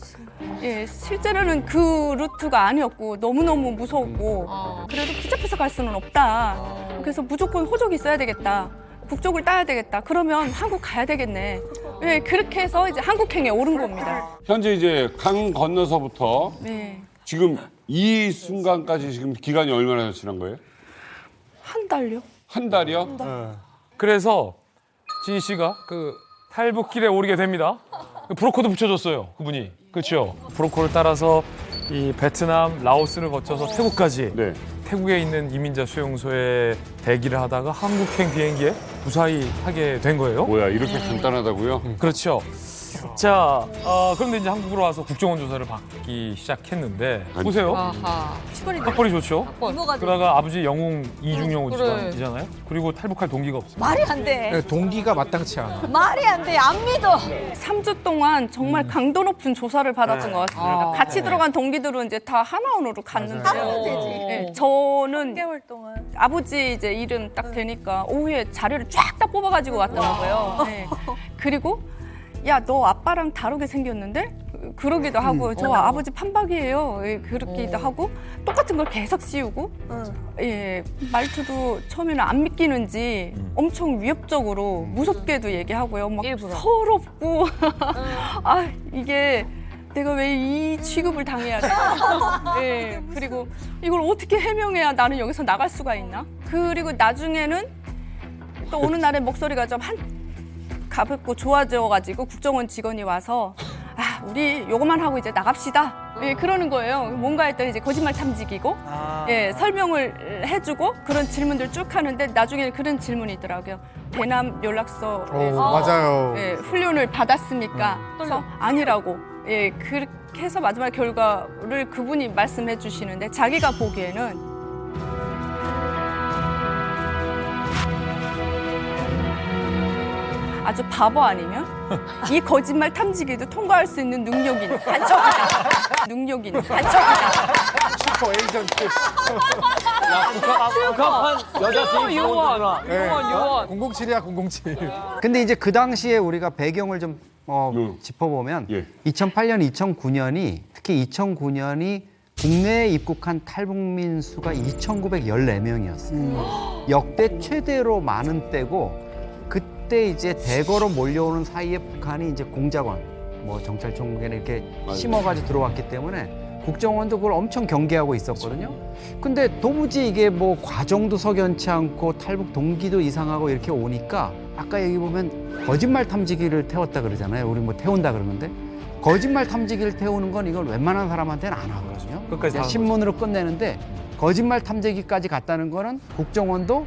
Speaker 1: 예, 실제로는 그 루트가 아니었고 너무너무 무서웠고 그래도 붙잡혀서 갈 수는 없다. 그래서 무조건 호적이 있어야 되겠다. 국적을 따야 되겠다. 그러면 한국 가야 되겠네. 예, 그렇게 해서 이제 한국행에 오른 겁니다.
Speaker 2: 현재 이제 강 건너서부터
Speaker 1: 네.
Speaker 2: 지금 이 순간까지 지금 기간이 얼마나 지난 거예요?
Speaker 1: 한 달요?
Speaker 2: 한 달이요?
Speaker 12: 그래서 진희 씨가 그 탈북길에 오르게 됩니다. 브로커도 붙여줬어요, 그분이. 그렇죠? 브로커를 따라서 이 베트남, 라오스를 거쳐서 태국까지 태국에 있는 이민자 수용소에 대기를 하다가 한국행 비행기에 무사히 타게 된 거예요.
Speaker 2: 뭐야, 이렇게 간단하다고요?
Speaker 12: 그렇죠. 자, 그런데 이제 한국으로 와서 국정원 조사를 받기 시작했는데 보세요. 학벌이 좋죠. 그러다가 아버지 영웅 이중용 집안이잖아요. 그리고 탈북할 동기가 없어요.
Speaker 13: 말이 안 돼.
Speaker 6: 동기가 마땅치 않아.
Speaker 13: 말이 안 돼. 안 믿어.
Speaker 1: 3주 동안 정말 강도 높은 조사를 받았던 것 같습니다. 같이 들어간 동기들은 이제 다 하나원으로 갔는데요.
Speaker 13: 하면 되지.
Speaker 1: 네, 저는
Speaker 5: 3개월 동안.
Speaker 1: 아버지 이제 이름 딱 되니까 오후에 자료를 쫙 다 뽑아가지고 왔더라고요. 네. 그리고 야, 너 아빠랑 다르게 생겼는데? 그러기도 하고 저 아버지 판박이에요. 예, 그러기도 하고 똑같은 걸 계속 씌우고 예, 말투도 처음에는 안 믿기는지 엄청 위협적으로 무섭게도 얘기하고요. 막 서럽고 아, 이게 내가 왜 이 취급을 당해야 돼? 예, 그리고 이걸 어떻게 해명해야 나는 여기서 나갈 수가 있나? 그리고 나중에는 또 어느 날에 목소리가 좀 가볍고 좋아져가지고 국정원 직원이 와서 아, 우리 요거만 하고 이제 나갑시다. 예, 그러는 거예요. 뭔가 했더니 이제 거짓말 탐지기고 예, 설명을 해주고 그런 질문들 쭉 하는데 나중에는 그런 질문이 있더라고요. 대남 연락소에서
Speaker 6: 맞아요.
Speaker 1: 예, 훈련을 받았습니까? 그래서 아니라고. 예, 그렇게 해서 마지막 결과를 그분이 말씀해 주시는데 자기가 보기에는 아주 바보 아니면 이 거짓말 탐지기도 통과할 수 있는 능력인 간첩이다. 능력인 간첩이다.
Speaker 6: 슈퍼 에이전트.
Speaker 7: 북한판 여자
Speaker 12: 요원.
Speaker 6: 네.
Speaker 12: 요원.
Speaker 6: 007이야 007.
Speaker 9: 근데 이제 그 당시에 우리가 배경을 좀 짚어보면 2008년, 2009년이 특히 2009년이 국내에 입국한 탈북민 수가 2,914명이었어요. 역대 최대로 많은 때고 그때 이제 대거로 몰려오는 사이에 북한이 이제 공작원, 뭐 정찰총국에 이렇게 심어가지고 들어왔기 때문에 국정원도 그걸 엄청 경계하고 있었거든요. 근데 도무지 이게 뭐 과정도 석연치 않고 탈북 동기도 이상하고 이렇게 오니까 아까 여기 보면 거짓말 탐지기를 태웠다 그러잖아요. 우리 뭐 태운다 그러는데 거짓말 탐지기를 태우는 건 이걸 웬만한 사람한테는 안 하거든요.
Speaker 12: 끝까지
Speaker 9: 신문으로 끝내는데 거짓말 탐지기까지 갔다는 거는 국정원도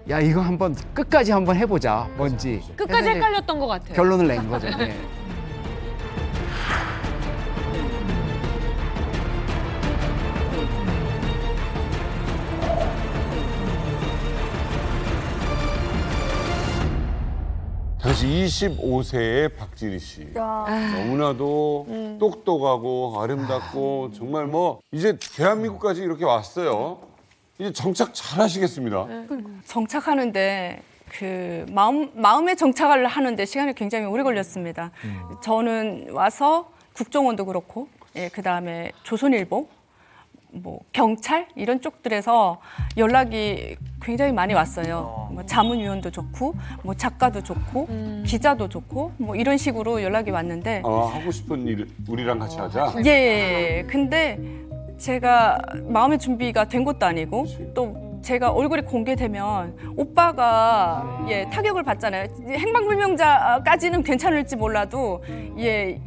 Speaker 9: 야 이거 한번 끝까지 한번 해보자 뭔지
Speaker 8: 끝까지 헷갈렸던 것 같아요.
Speaker 9: 결론을 낸 거죠. 네.
Speaker 2: 당시 25세의 박진희 씨. 너무나도 똑똑하고 아름답고 정말 뭐 이제 대한민국까지 이렇게 왔어요. 이제 정착 잘 하시겠습니다.
Speaker 1: 정착하는데 그 마음에 정착을 하는데 시간이 굉장히 오래 걸렸습니다. 저는 와서 국정원도 그렇고 예, 그다음에 조선일보 뭐 경찰 이런 쪽들에서 연락이 굉장히 많이 왔어요. 뭐 자문위원도 좋고 뭐 작가도 좋고 기자도 좋고 뭐 이런 식으로 연락이 왔는데
Speaker 2: 하고 싶은 일 우리랑 같이 하자.
Speaker 1: 예. 근데 제가 마음의 준비가 된 것도 아니고 또 제가 얼굴이 공개되면 오빠가 예, 타격을 받잖아요. 행방불명자까지는 괜찮을지 몰라도 예,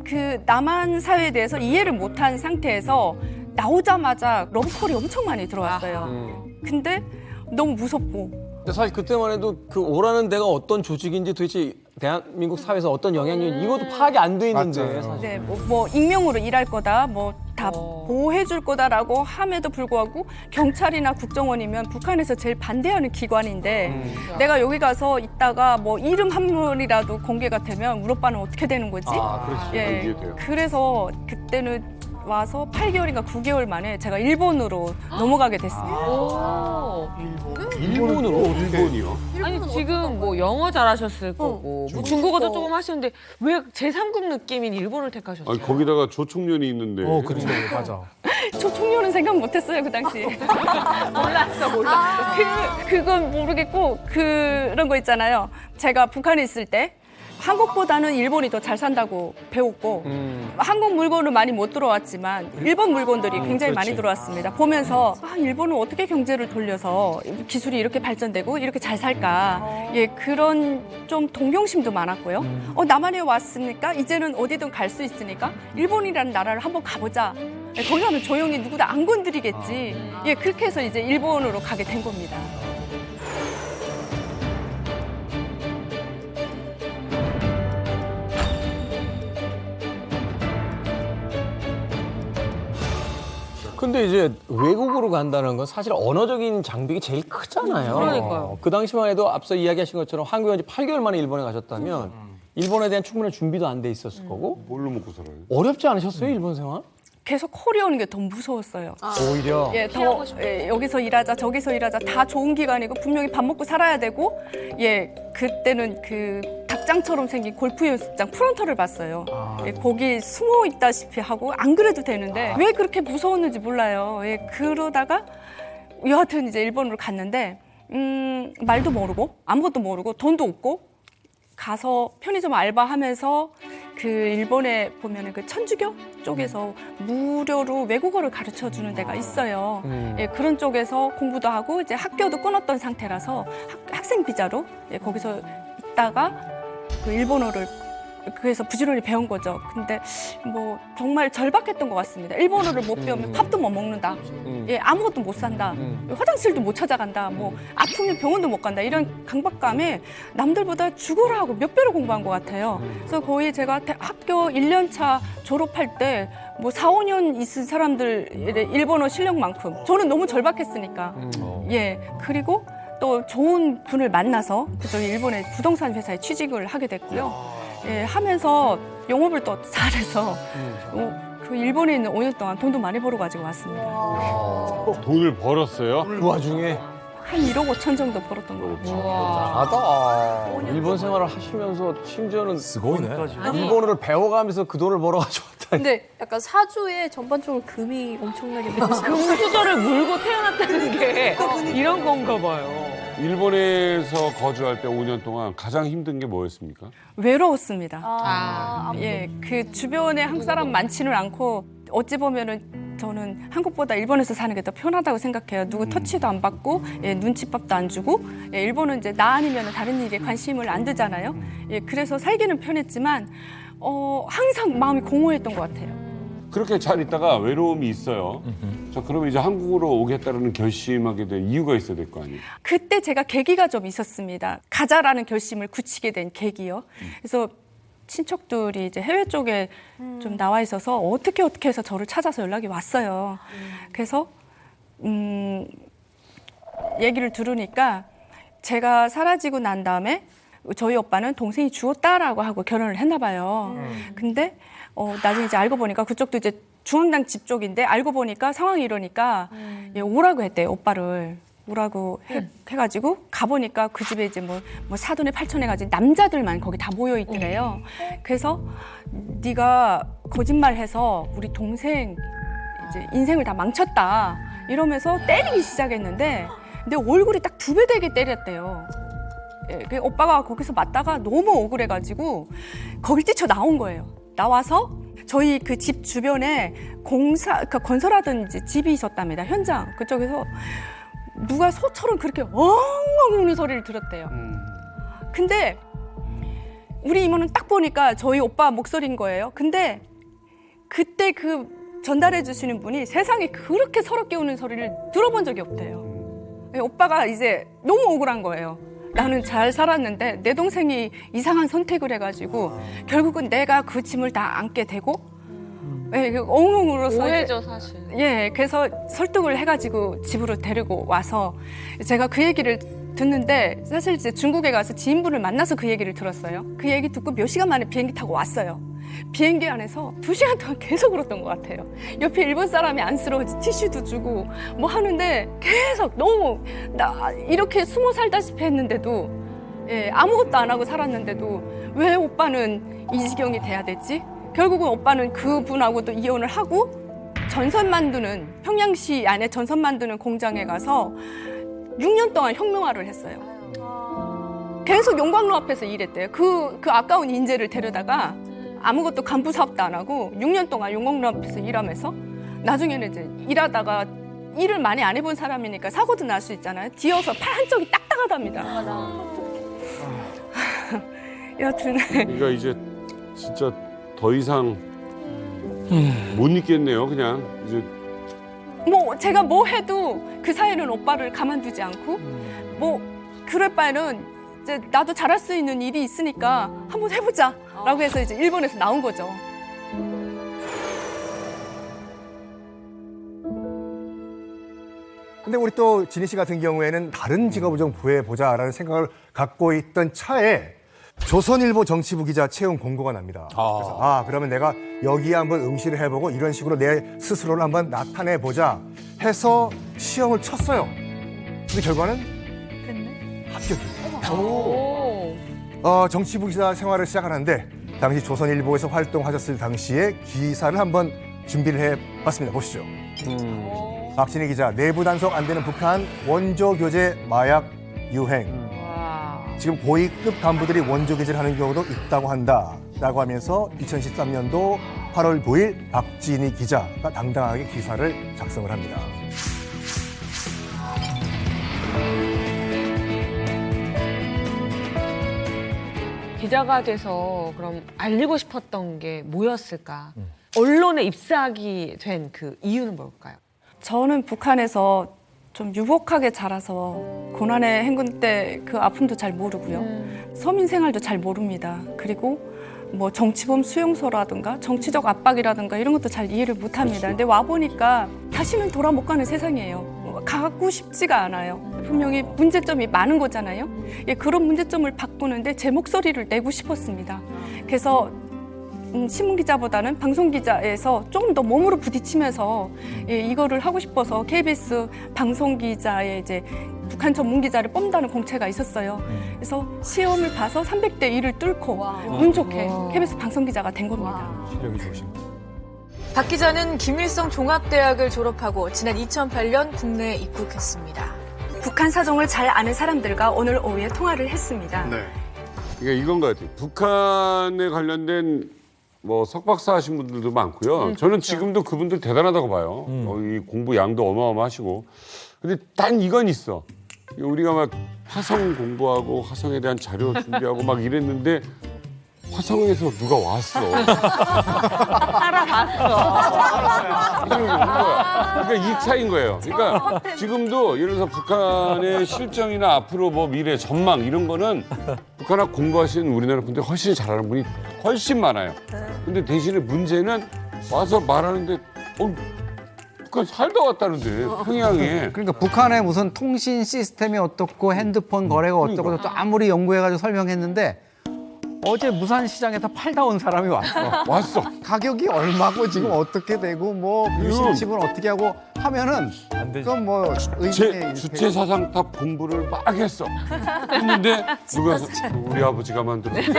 Speaker 1: 그 남한 사회에 대해서 이해를 못한 상태에서 나오자마자 러브콜이 엄청 많이 들어왔어요. 근데 너무 무섭고.
Speaker 7: 근데 사실 그때만 해도 그 오라는 데가 어떤 조직인지 도대체 대한민국 사회에서 어떤 영향력인지 이것도 파악이 안 돼 있는데 사실.
Speaker 1: 네, 뭐 익명으로 일할 거다, 뭐 다 보호해 줄 거다라고 함에도 불구하고 경찰이나 국정원이면 북한에서 제일 반대하는 기관인데 내가 여기 가서 있다가 뭐 이름 한 번이라도 공개가 되면 우리 오빠는 어떻게 되는 거지?
Speaker 2: 그렇지.
Speaker 1: 예,
Speaker 2: 이해돼요.
Speaker 1: 그래서 그때는 와서 8개월인가 9개월 만에 제가 일본으로 넘어가게 됐습니다.
Speaker 2: 일본이요?
Speaker 8: 아니 지금 뭐 영어 잘하셨을 거고 뭐 중국어도 조금 하셨는데 왜 제3국 느낌인 일본을 택하셨어요?
Speaker 2: 아니 거기다가 조총련이 있는데.
Speaker 6: 그렇죠. 맞아.
Speaker 1: 저 총련은 생각 못했어요 그 당시에. 몰랐어. 그건 모르겠고 그런 거 있잖아요. 제가 북한에 있을 때 한국보다는 일본이 더 잘 산다고 배웠고 한국 물건은 많이 못 들어왔지만 일본 물건들이 굉장히 많이 들어왔습니다. 보면서 일본은 어떻게 경제를 돌려서 기술이 이렇게 발전되고 이렇게 잘 살까. 예, 그런 좀 동경심도 많았고요. 남한에 왔으니까 이제는 어디든 갈 수 있으니까 일본이라는 나라를 한번 가보자. 예, 거기 가면 조용히 누구도 안 건드리겠지. 예, 그렇게 해서 이제 일본으로 가게 된 겁니다.
Speaker 7: 근데 이제 외국으로 간다는 건 사실 언어적인 장벽이 제일 크잖아요.
Speaker 8: 그러니까요.
Speaker 7: 그 당시만 해도 앞서 이야기하신 것처럼 한국에 이제 8개월 만에 일본에 가셨다면 일본에 대한 충분한 준비도 안 돼 있었을 거고.
Speaker 2: 뭘로 먹고 살아요?
Speaker 7: 어렵지 않으셨어요, 일본 생활?
Speaker 1: 계속 콜이 오는 게 더 무서웠어요.
Speaker 7: 오히려.
Speaker 1: 예, 더 여기서 일하자, 저기서 일하자, 다 좋은 기간이고 분명히 밥 먹고 살아야 되고, 예, 그때는 그 닭장처럼 생긴 골프 연습장 프론터를 봤어요. 예, 거기 숨어 있다시피 하고 안 그래도 되는데 왜 그렇게 무서웠는지 몰라요. 예, 그러다가 여하튼 이제 일본으로 갔는데 말도 모르고 아무것도 모르고 돈도 없고. 가서 편의점 알바하면서 그 일본에 보면은 그 천주교 쪽에서 무료로 외국어를 가르쳐 주는 데가 있어요. 예, 그런 쪽에서 공부도 하고 이제 학교도 끊었던 상태라서 학생 비자로 예, 거기서 있다가 그 일본어를 그래서 부지런히 배운 거죠. 근데 뭐 정말 절박했던 것 같습니다. 일본어를 못 배우면 밥도 못 먹는다. 예, 아무것도 못 산다. 화장실도 못 찾아간다. 뭐 아프면 병원도 못 간다. 이런 강박감에 남들보다 죽어라 하고 몇 배로 공부한 것 같아요. 그래서 거의 제가 학교 1년 차 졸업할 때 뭐 4, 5년 있은 사람들 일본어 실력만큼 저는 너무 절박했으니까. 예, 그리고 또 좋은 분을 만나서 그쪽 일본의 부동산 회사에 취직을 하게 됐고요. 예, 하면서 영업을 또 잘해서 그 일본에 있는 5년 동안 돈도 많이 벌어가지고 왔습니다.
Speaker 2: 돈을 벌었어요?
Speaker 7: 그 와중에?
Speaker 1: 한 1억 5천 정도 벌었던 것 같아요.
Speaker 7: 잘하다. 일본 생활을 하시면서 심지어는 일본어를 배워가면서 그 돈을 벌어가지고 왔다.
Speaker 5: 근데 약간 사주에 전반적으로 금이 엄청나게 많아요.
Speaker 8: 금수저를 물고 태어났다는 게 이런 건가 봐요.
Speaker 2: 일본에서 거주할 때 5년 동안 가장 힘든 게 뭐였습니까?
Speaker 1: 외로웠습니다. 예, 그 주변에 한국 사람 많지는 않고 어찌 보면은 저는 한국보다 일본에서 사는 게 더 편하다고 생각해요. 누구 터치도 안 받고 예, 눈칫밥도 안 주고 예, 일본은 이제 나 아니면 다른 일에 관심을 안 두잖아요. 예, 그래서 살기는 편했지만 항상 마음이 공허했던 것 같아요.
Speaker 2: 그렇게 잘 있다가 외로움이 있어요. 자, 그러면 이제 한국으로 오겠다는 결심하게 된 이유가 있어야 될 거 아니에요?
Speaker 1: 그때 제가 계기가 좀 있었습니다. 가자라는 결심을 굳히게 된 계기요. 그래서 친척들이 이제 해외 쪽에 좀 나와 있어서 어떻게 해서 저를 찾아서 연락이 왔어요. 그래서 얘기를 들으니까 제가 사라지고 난 다음에 저희 오빠는 동생이 죽었다라고 하고 결혼을 했나 봐요. 근데 나중에 이제 알고 보니까 그쪽도 이제 중앙당 집 쪽인데 알고 보니까 상황이 이러니까 예, 오라고 했대요, 오빠를. 오라고 해가지고 가보니까 그 집에 이제 뭐 사돈에 팔촌에 가지 남자들만 거기 다 모여 있더래요. 그래서 네가 거짓말해서 우리 동생 이제 인생을 다 망쳤다 이러면서 때리기 시작했는데 내 얼굴이 딱 2배 되게 때렸대요. 예, 그 오빠가 거기서 맞다가 너무 억울해가지고 거길 뛰쳐 나온 거예요. 나와서 저희 그 집 주변에 그러니까 건설하던 이제 집이 있었답니다. 현장 그쪽에서. 누가 소처럼 그렇게 엉엉 우는 소리를 들었대요. 근데 우리 이모는 딱 보니까 저희 오빠 목소리인 거예요. 근데 그때 그 전달해 주시는 분이 세상에 그렇게 서럽게 우는 소리를 들어본 적이 없대요. 오빠가 이제 너무 억울한 거예요. 나는 잘 살았는데 내 동생이 이상한 선택을 해가지고 결국은 내가 그 짐을 다 안게 되고 예, 엉엉 울어서
Speaker 8: 오해죠, 사실.
Speaker 1: 예, 그래서 설득을 해가지고 집으로 데리고 와서 제가 그 얘기를 듣는데 사실 이제 중국에 가서 지인분을 만나서 그 얘기를 들었어요. 그 얘기 듣고 몇 시간 만에 비행기 타고 왔어요. 비행기 안에서 2시간 동안 계속 울었던 것 같아요. 옆에 일본 사람이 안쓰러워서 티슈도 주고 뭐 하는데 계속 너무 나 이렇게 숨어 살다시피 했는데도 아무것도 안 하고 살았는데도 왜 오빠는 이 지경이 돼야 되지? 결국은 오빠는 그분하고도 이혼을 하고 전선 만드는 평양시 안에 전선 만드는 공장에 가서 6년 동안 혁명화를 했어요. 계속 용광로 앞에서 일했대요. 그 아까운 인재를 데려다가 아무것도 간부 사업도 안 하고 6년 동안 용광로 앞에서 일하면서 나중에는 이제 일하다가 일을 많이 안 해본 사람이니까 사고도 날 수 있잖아요. 뒤어서 팔 한쪽이 딱딱하답니다. 여튼
Speaker 2: 그러니까 이제 진짜 더 이상 못 잊겠네요. 그냥 이제
Speaker 1: 뭐 제가 뭐 해도 그 사이는 오빠를 가만두지 않고 뭐 그럴 바에는 이제 나도 잘할 수 있는 일이 있으니까 한번 해보자라고 해서 이제 일본에서 나온 거죠.
Speaker 10: 근데 우리 또 진희 씨 같은 경우에는 다른 직업을 좀 구해보자라는 생각을 갖고 있던 차에 조선일보 정치부 기자 채용 공고가 납니다. 그래서 그러면 내가 여기에 한번 응시를 해보고 이런 식으로 내 스스로를 한번 나타내보자 해서 시험을 쳤어요. 근데 결과는 합격이에요. 정치부 기자 생활을 시작하는데 당시 조선일보에서 활동하셨을 당시에 기사를 한번 준비를 해봤습니다. 보시죠. 박진희 기자, 내부 단속 안 되는 북한 원조 교제 마약 유행. 지금 고위급 간부들이 원조 교제를 하는 경우도 있다고 한다라고 하면서 2013년도 8월 9일 박진희 기자가 당당하게 기사를 작성을 합니다.
Speaker 8: 기자가 돼서 그럼 알리고 싶었던 게 뭐였을까? 언론에 입사하게 된 그 이유는 뭘까요?
Speaker 1: 저는 북한에서 좀 유복하게 자라서 고난의 행군 때 그 아픔도 잘 모르고요. 서민 생활도 잘 모릅니다. 그리고 뭐 정치범 수용소라든가 정치적 압박이라든가 이런 것도 잘 이해를 못합니다. 근데 와보니까 다시는 돌아 못 가는 세상이에요. 가고 싶지가 않아요. 분명히 문제점이 많은 거잖아요. 그런 문제점을 바꾸는데 제 목소리를 내고 싶었습니다. 그래서 신문기자보다는 방송기자에서 조금 더 몸으로 부딪히면서 이거를 하고 싶어서 KBS 방송기자의 이제 북한 전문기자를 뽑는다는 공채가 있었어요. 그래서 시험을 봐서 300대 1을 뚫고 운 좋게 KBS 방송기자가 된 겁니다.
Speaker 12: 실력이 좋으신
Speaker 3: 박 기자는 김일성 종합대학을 졸업하고 지난 2008년 국내에 입국했습니다.
Speaker 11: 북한 사정을 잘 아는 사람들과 오늘 오후에 통화를 했습니다.
Speaker 2: 네. 그러니까 이건 것 같아요. 북한에 관련된 뭐 석박사 하신 분들도 많고요. 저는 지금도 그분들 대단하다고 봐요. 이 공부 양도 어마어마하시고. 근데 단 이건 있어. 우리가 막 화성 공부하고 화성에 대한 자료 준비하고 막 이랬는데 화성에서 누가 왔어.
Speaker 8: 따라갔어.
Speaker 2: 그러니까 이 차이인 거예요. 그러니까 지금도 예를 들어서 북한의 실정이나 앞으로 뭐 미래 전망 이런 거는 북한학 공부하시는 우리나라 분들이 훨씬 잘하는 분이 훨씬 많아요. 근데 대신에 문제는 와서 말하는데 북한 살다 왔다는데 평양에.
Speaker 9: 그러니까 북한의 무슨 통신 시스템이 어떻고 핸드폰 거래가 어떻고 또 아무리 연구해가지고 설명했는데 어제 무산시장에서 팔다 온 사람이 왔어. 가격이 얼마고 지금 어떻게 되고 뭐 뮤신칩은 어떻게 하고 하면은 그건 뭐
Speaker 2: 주체 사상탑 공부를 막 했어. 했는데 누가 우리 아버지가 만들었어.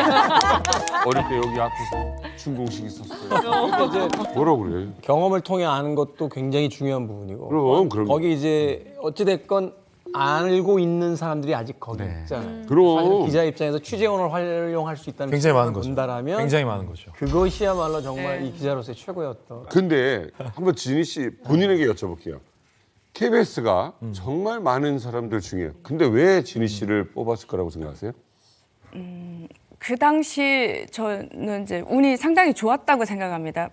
Speaker 2: 어릴 때 여기 앞에서 준공식 있었어요.
Speaker 7: 이제
Speaker 2: 뭐라고 그래?
Speaker 7: 경험을 통해 아는 것도 굉장히 중요한 부분이고.
Speaker 2: 그럼.
Speaker 7: 거기 이제 어찌됐건 알고 있는 사람들이 아직 거기 있잖아요.
Speaker 2: 그럼.
Speaker 7: 사실 기자 입장에서 취재원을 활용할 수 있다는
Speaker 12: 굉장히 많은 거죠.
Speaker 7: 본다라면
Speaker 12: 굉장히 많은 거죠.
Speaker 7: 그것이야말로 정말 이 기자로서의 최고였던.
Speaker 2: 근데 한번 진희 씨 본인에게 여쭤볼게요. KBS가 정말 많은 사람들 중에 근데 왜 진희 씨를 뽑았을 거라고 생각하세요?
Speaker 1: 그 당시 저는 이제 운이 상당히 좋았다고 생각합니다.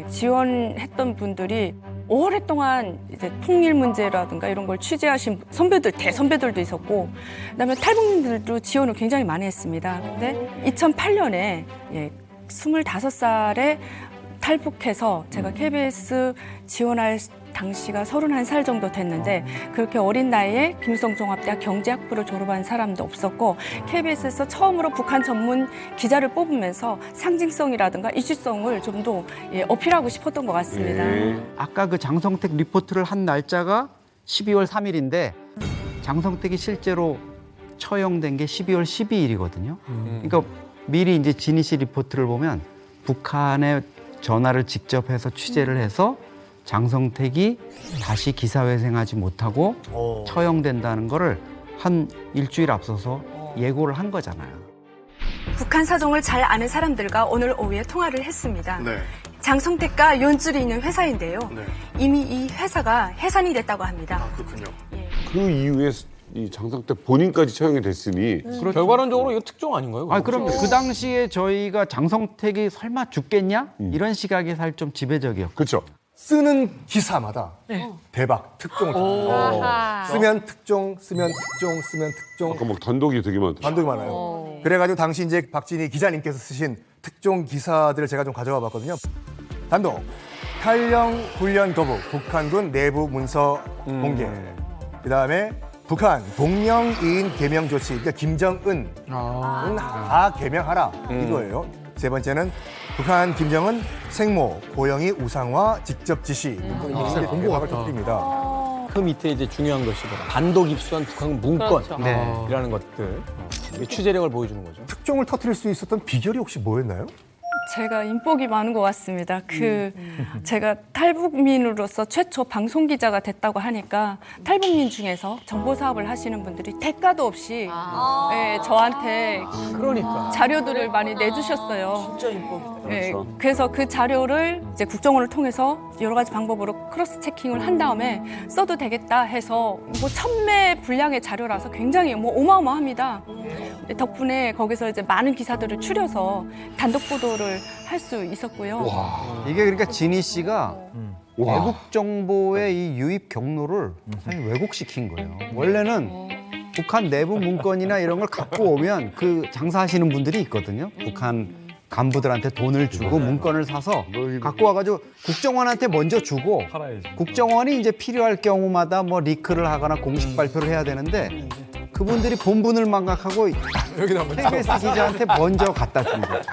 Speaker 1: 지원했던 분들이 오랫동안 이제 통일 문제라든가 이런 걸 취재하신 선배들, 대선배들도 있었고, 그다음에 탈북민들도 지원을 굉장히 많이 했습니다. 근데 2008년에 25살에 탈북해서 제가 KBS 지원할 당시가 31살 정도 됐는데 그렇게 어린 나이에 김일성 종합대학 경제학부를 졸업한 사람도 없었고 KBS에서 처음으로 북한 전문 기자를 뽑으면서 상징성이라든가 이슈성을 좀 더 어필하고 싶었던 것 같습니다.
Speaker 9: 아까 그 장성택 리포트를 한 날짜가 12월 3일인데 장성택이 실제로 처형된 게 12월 12일이거든요. 그러니까 미리 이제 진희 씨 리포트를 보면 북한에 전화를 직접 해서 취재를 해서 장성택이 다시 기사회생하지 못하고 처형된다는 거를 한 일주일 앞서서 예고를 한 거잖아요.
Speaker 11: 북한 사정을 잘 아는 사람들과 오늘 오후에 통화를 했습니다.
Speaker 10: 네.
Speaker 11: 장성택과 연줄이 있는 회사인데요.
Speaker 10: 네.
Speaker 11: 이미 이 회사가 해산이 됐다고 합니다.
Speaker 10: 그렇군요.
Speaker 2: 그 이후에 이 장성택 본인까지 처형이 됐으니
Speaker 7: 결과론적으로 이거 특종 아닌가요?
Speaker 9: 아, 그럼 그 당시에 저희가 장성택이 설마 죽겠냐? 이런 시각이 사실 좀 지배적이었고.
Speaker 2: 그렇죠.
Speaker 10: 쓰는 기사마다 대박, 특종을
Speaker 8: 아하.
Speaker 10: 쓰면 특종, 쓰면 특종, 쓰면 특종.
Speaker 2: 아까 막 단독이 되게 많죠.
Speaker 10: 단독이 많아요. 그래가지고 당시 이제 박진희 기자님께서 쓰신 특종 기사들을 제가 좀 가져와 봤거든요. 단독, 탈영 훈련 거부, 북한군 내부 문서 공개. 그다음에 북한 동명이인 개명 조치, 그러니까 김정은은 다 개명하라 이거예요. 세 번째는 북한 김정은 생모, 고영이 우상화 직접 지시. 이게 대박을 터뜨립니다.
Speaker 7: 그 밑에 이제 중요한 것이 단독 입수한 북한 문건이라는
Speaker 8: 그렇죠.
Speaker 7: 것들. 이게 취재력을 보여주는 거죠.
Speaker 10: 특종을 터뜨릴 수 있었던 비결이 혹시 뭐였나요?
Speaker 1: 제가 인복이 많은 것 같습니다. 제가 탈북민으로서 최초 방송 기자가 됐다고 하니까 탈북민 중에서 정보 사업을 하시는 분들이 대가도 없이 저한테
Speaker 7: 그러니까
Speaker 1: 자료들을 많이 내주셨어요.
Speaker 3: 진짜 인복이다.
Speaker 1: 그래서 그 자료를 이제 국정원을 통해서 여러 가지 방법으로 크로스 체킹을 한 다음에 써도 되겠다 해서 뭐 1000매 분량의 자료라서 굉장히 뭐 어마어마합니다. 덕분에 거기서 이제 많은 기사들을 추려서 단독 보도를 할 수 있었고요.
Speaker 9: 이게 그러니까 진희 씨가 외국 정보의 이 유입 경로를 사실 왜곡시킨 거예요. 원래는 북한 내부 문건이나 이런 걸 갖고 오면 그 장사하시는 분들이 있거든요. 북한 간부들한테 돈을 주고 문건을 사서 갖고 와가지고 국정원한테 먼저 주고 국정원이 이제 필요할 경우마다 뭐 리크를 하거나 공식 발표를 해야 되는데 그분들이 본분을 망각하고 KBS 기자한테 먼저 갖다 준 거죠.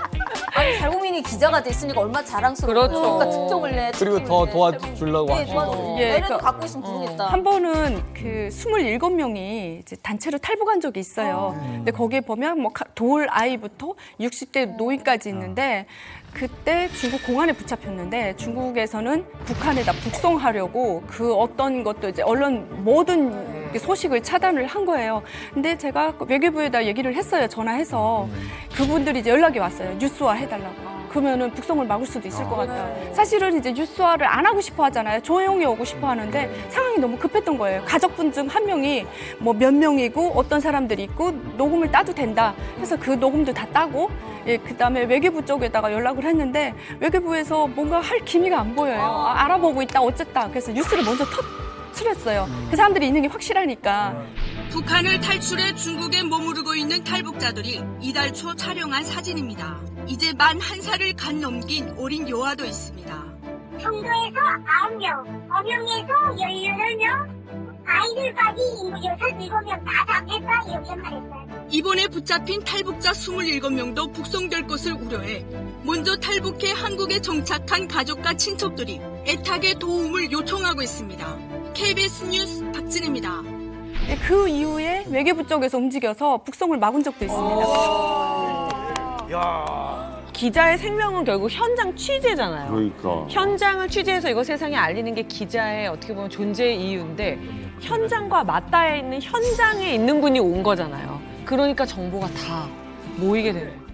Speaker 13: 아니, 탈북민이 기자가 됐으니까 얼마나 자랑스러워.
Speaker 8: 그렇죠.
Speaker 13: 그러니까 특종을 내.
Speaker 7: 그리고 더 도와주려고 하시는 거예요.
Speaker 13: 얘네도 갖고 있으면 모르겠다.
Speaker 1: 한 번은 그 27명이 이제 단체로 탈북한 적이 있어요. 근데 거기에 보면 뭐 돌 아이부터 60대 노인까지 있는데 그때 중국 공안에 붙잡혔는데 중국에서는 북한에다 북송하려고 그 어떤 것도 이제 언론 모든 소식을 차단을 한 거예요. 근데 제가 외교부에다 얘기를 했어요. 전화해서 그분들이 이제 연락이 왔어요. 뉴스화 해달라고. 그러면은 북송을 막을 수도 있을 것 같다. 사실은 이제 뉴스화를 안 하고 싶어 하잖아요. 조용히 오고 싶어 하는데 상황이 너무 급했던 거예요. 가족분 중 한 명이 뭐 몇 명이고 어떤 사람들이 있고 녹음을 따도 된다. 그래서 그 녹음도 다 따고 그다음에 외교부 쪽에다가 연락을 했는데 외교부에서 뭔가 할 기미가 안 보여요. 알아보고 있다 어쨌다. 그래서 뉴스를 먼저 터뜨렸어요. 그 사람들이 있는 게 확실하니까.
Speaker 4: 북한을 탈출해 중국에 머무르고 있는 탈북자들이 이달 초 촬영한 사진입니다. 이제 만 1살을 간 넘긴 어린 여아도 있습니다.
Speaker 17: 청도에서 9명, 어명에서 18명, 아이들까지 6, 7명 다 잡혔다 이렇게 말했어요.
Speaker 4: 이번에 붙잡힌 탈북자 27명도 북송될 것을 우려해 먼저 탈북해 한국에 정착한 가족과 친척들이 애타게 도움을 요청하고 있습니다. KBS 뉴스 박진입니다.
Speaker 1: 그 이후에 외교부 쪽에서 움직여서 북송을 막은 적도 있습니다.
Speaker 8: 기자의 생명은 결국 현장 취재잖아요.
Speaker 2: 그러니까.
Speaker 8: 현장을 취재해서 이거 세상에 알리는 게 기자의 어떻게 보면 존재의 이유인데 현장과 맞닿아 있는 현장에 있는 분이 온 거잖아요. 그러니까 정보가 다 모이게 되는 거예요.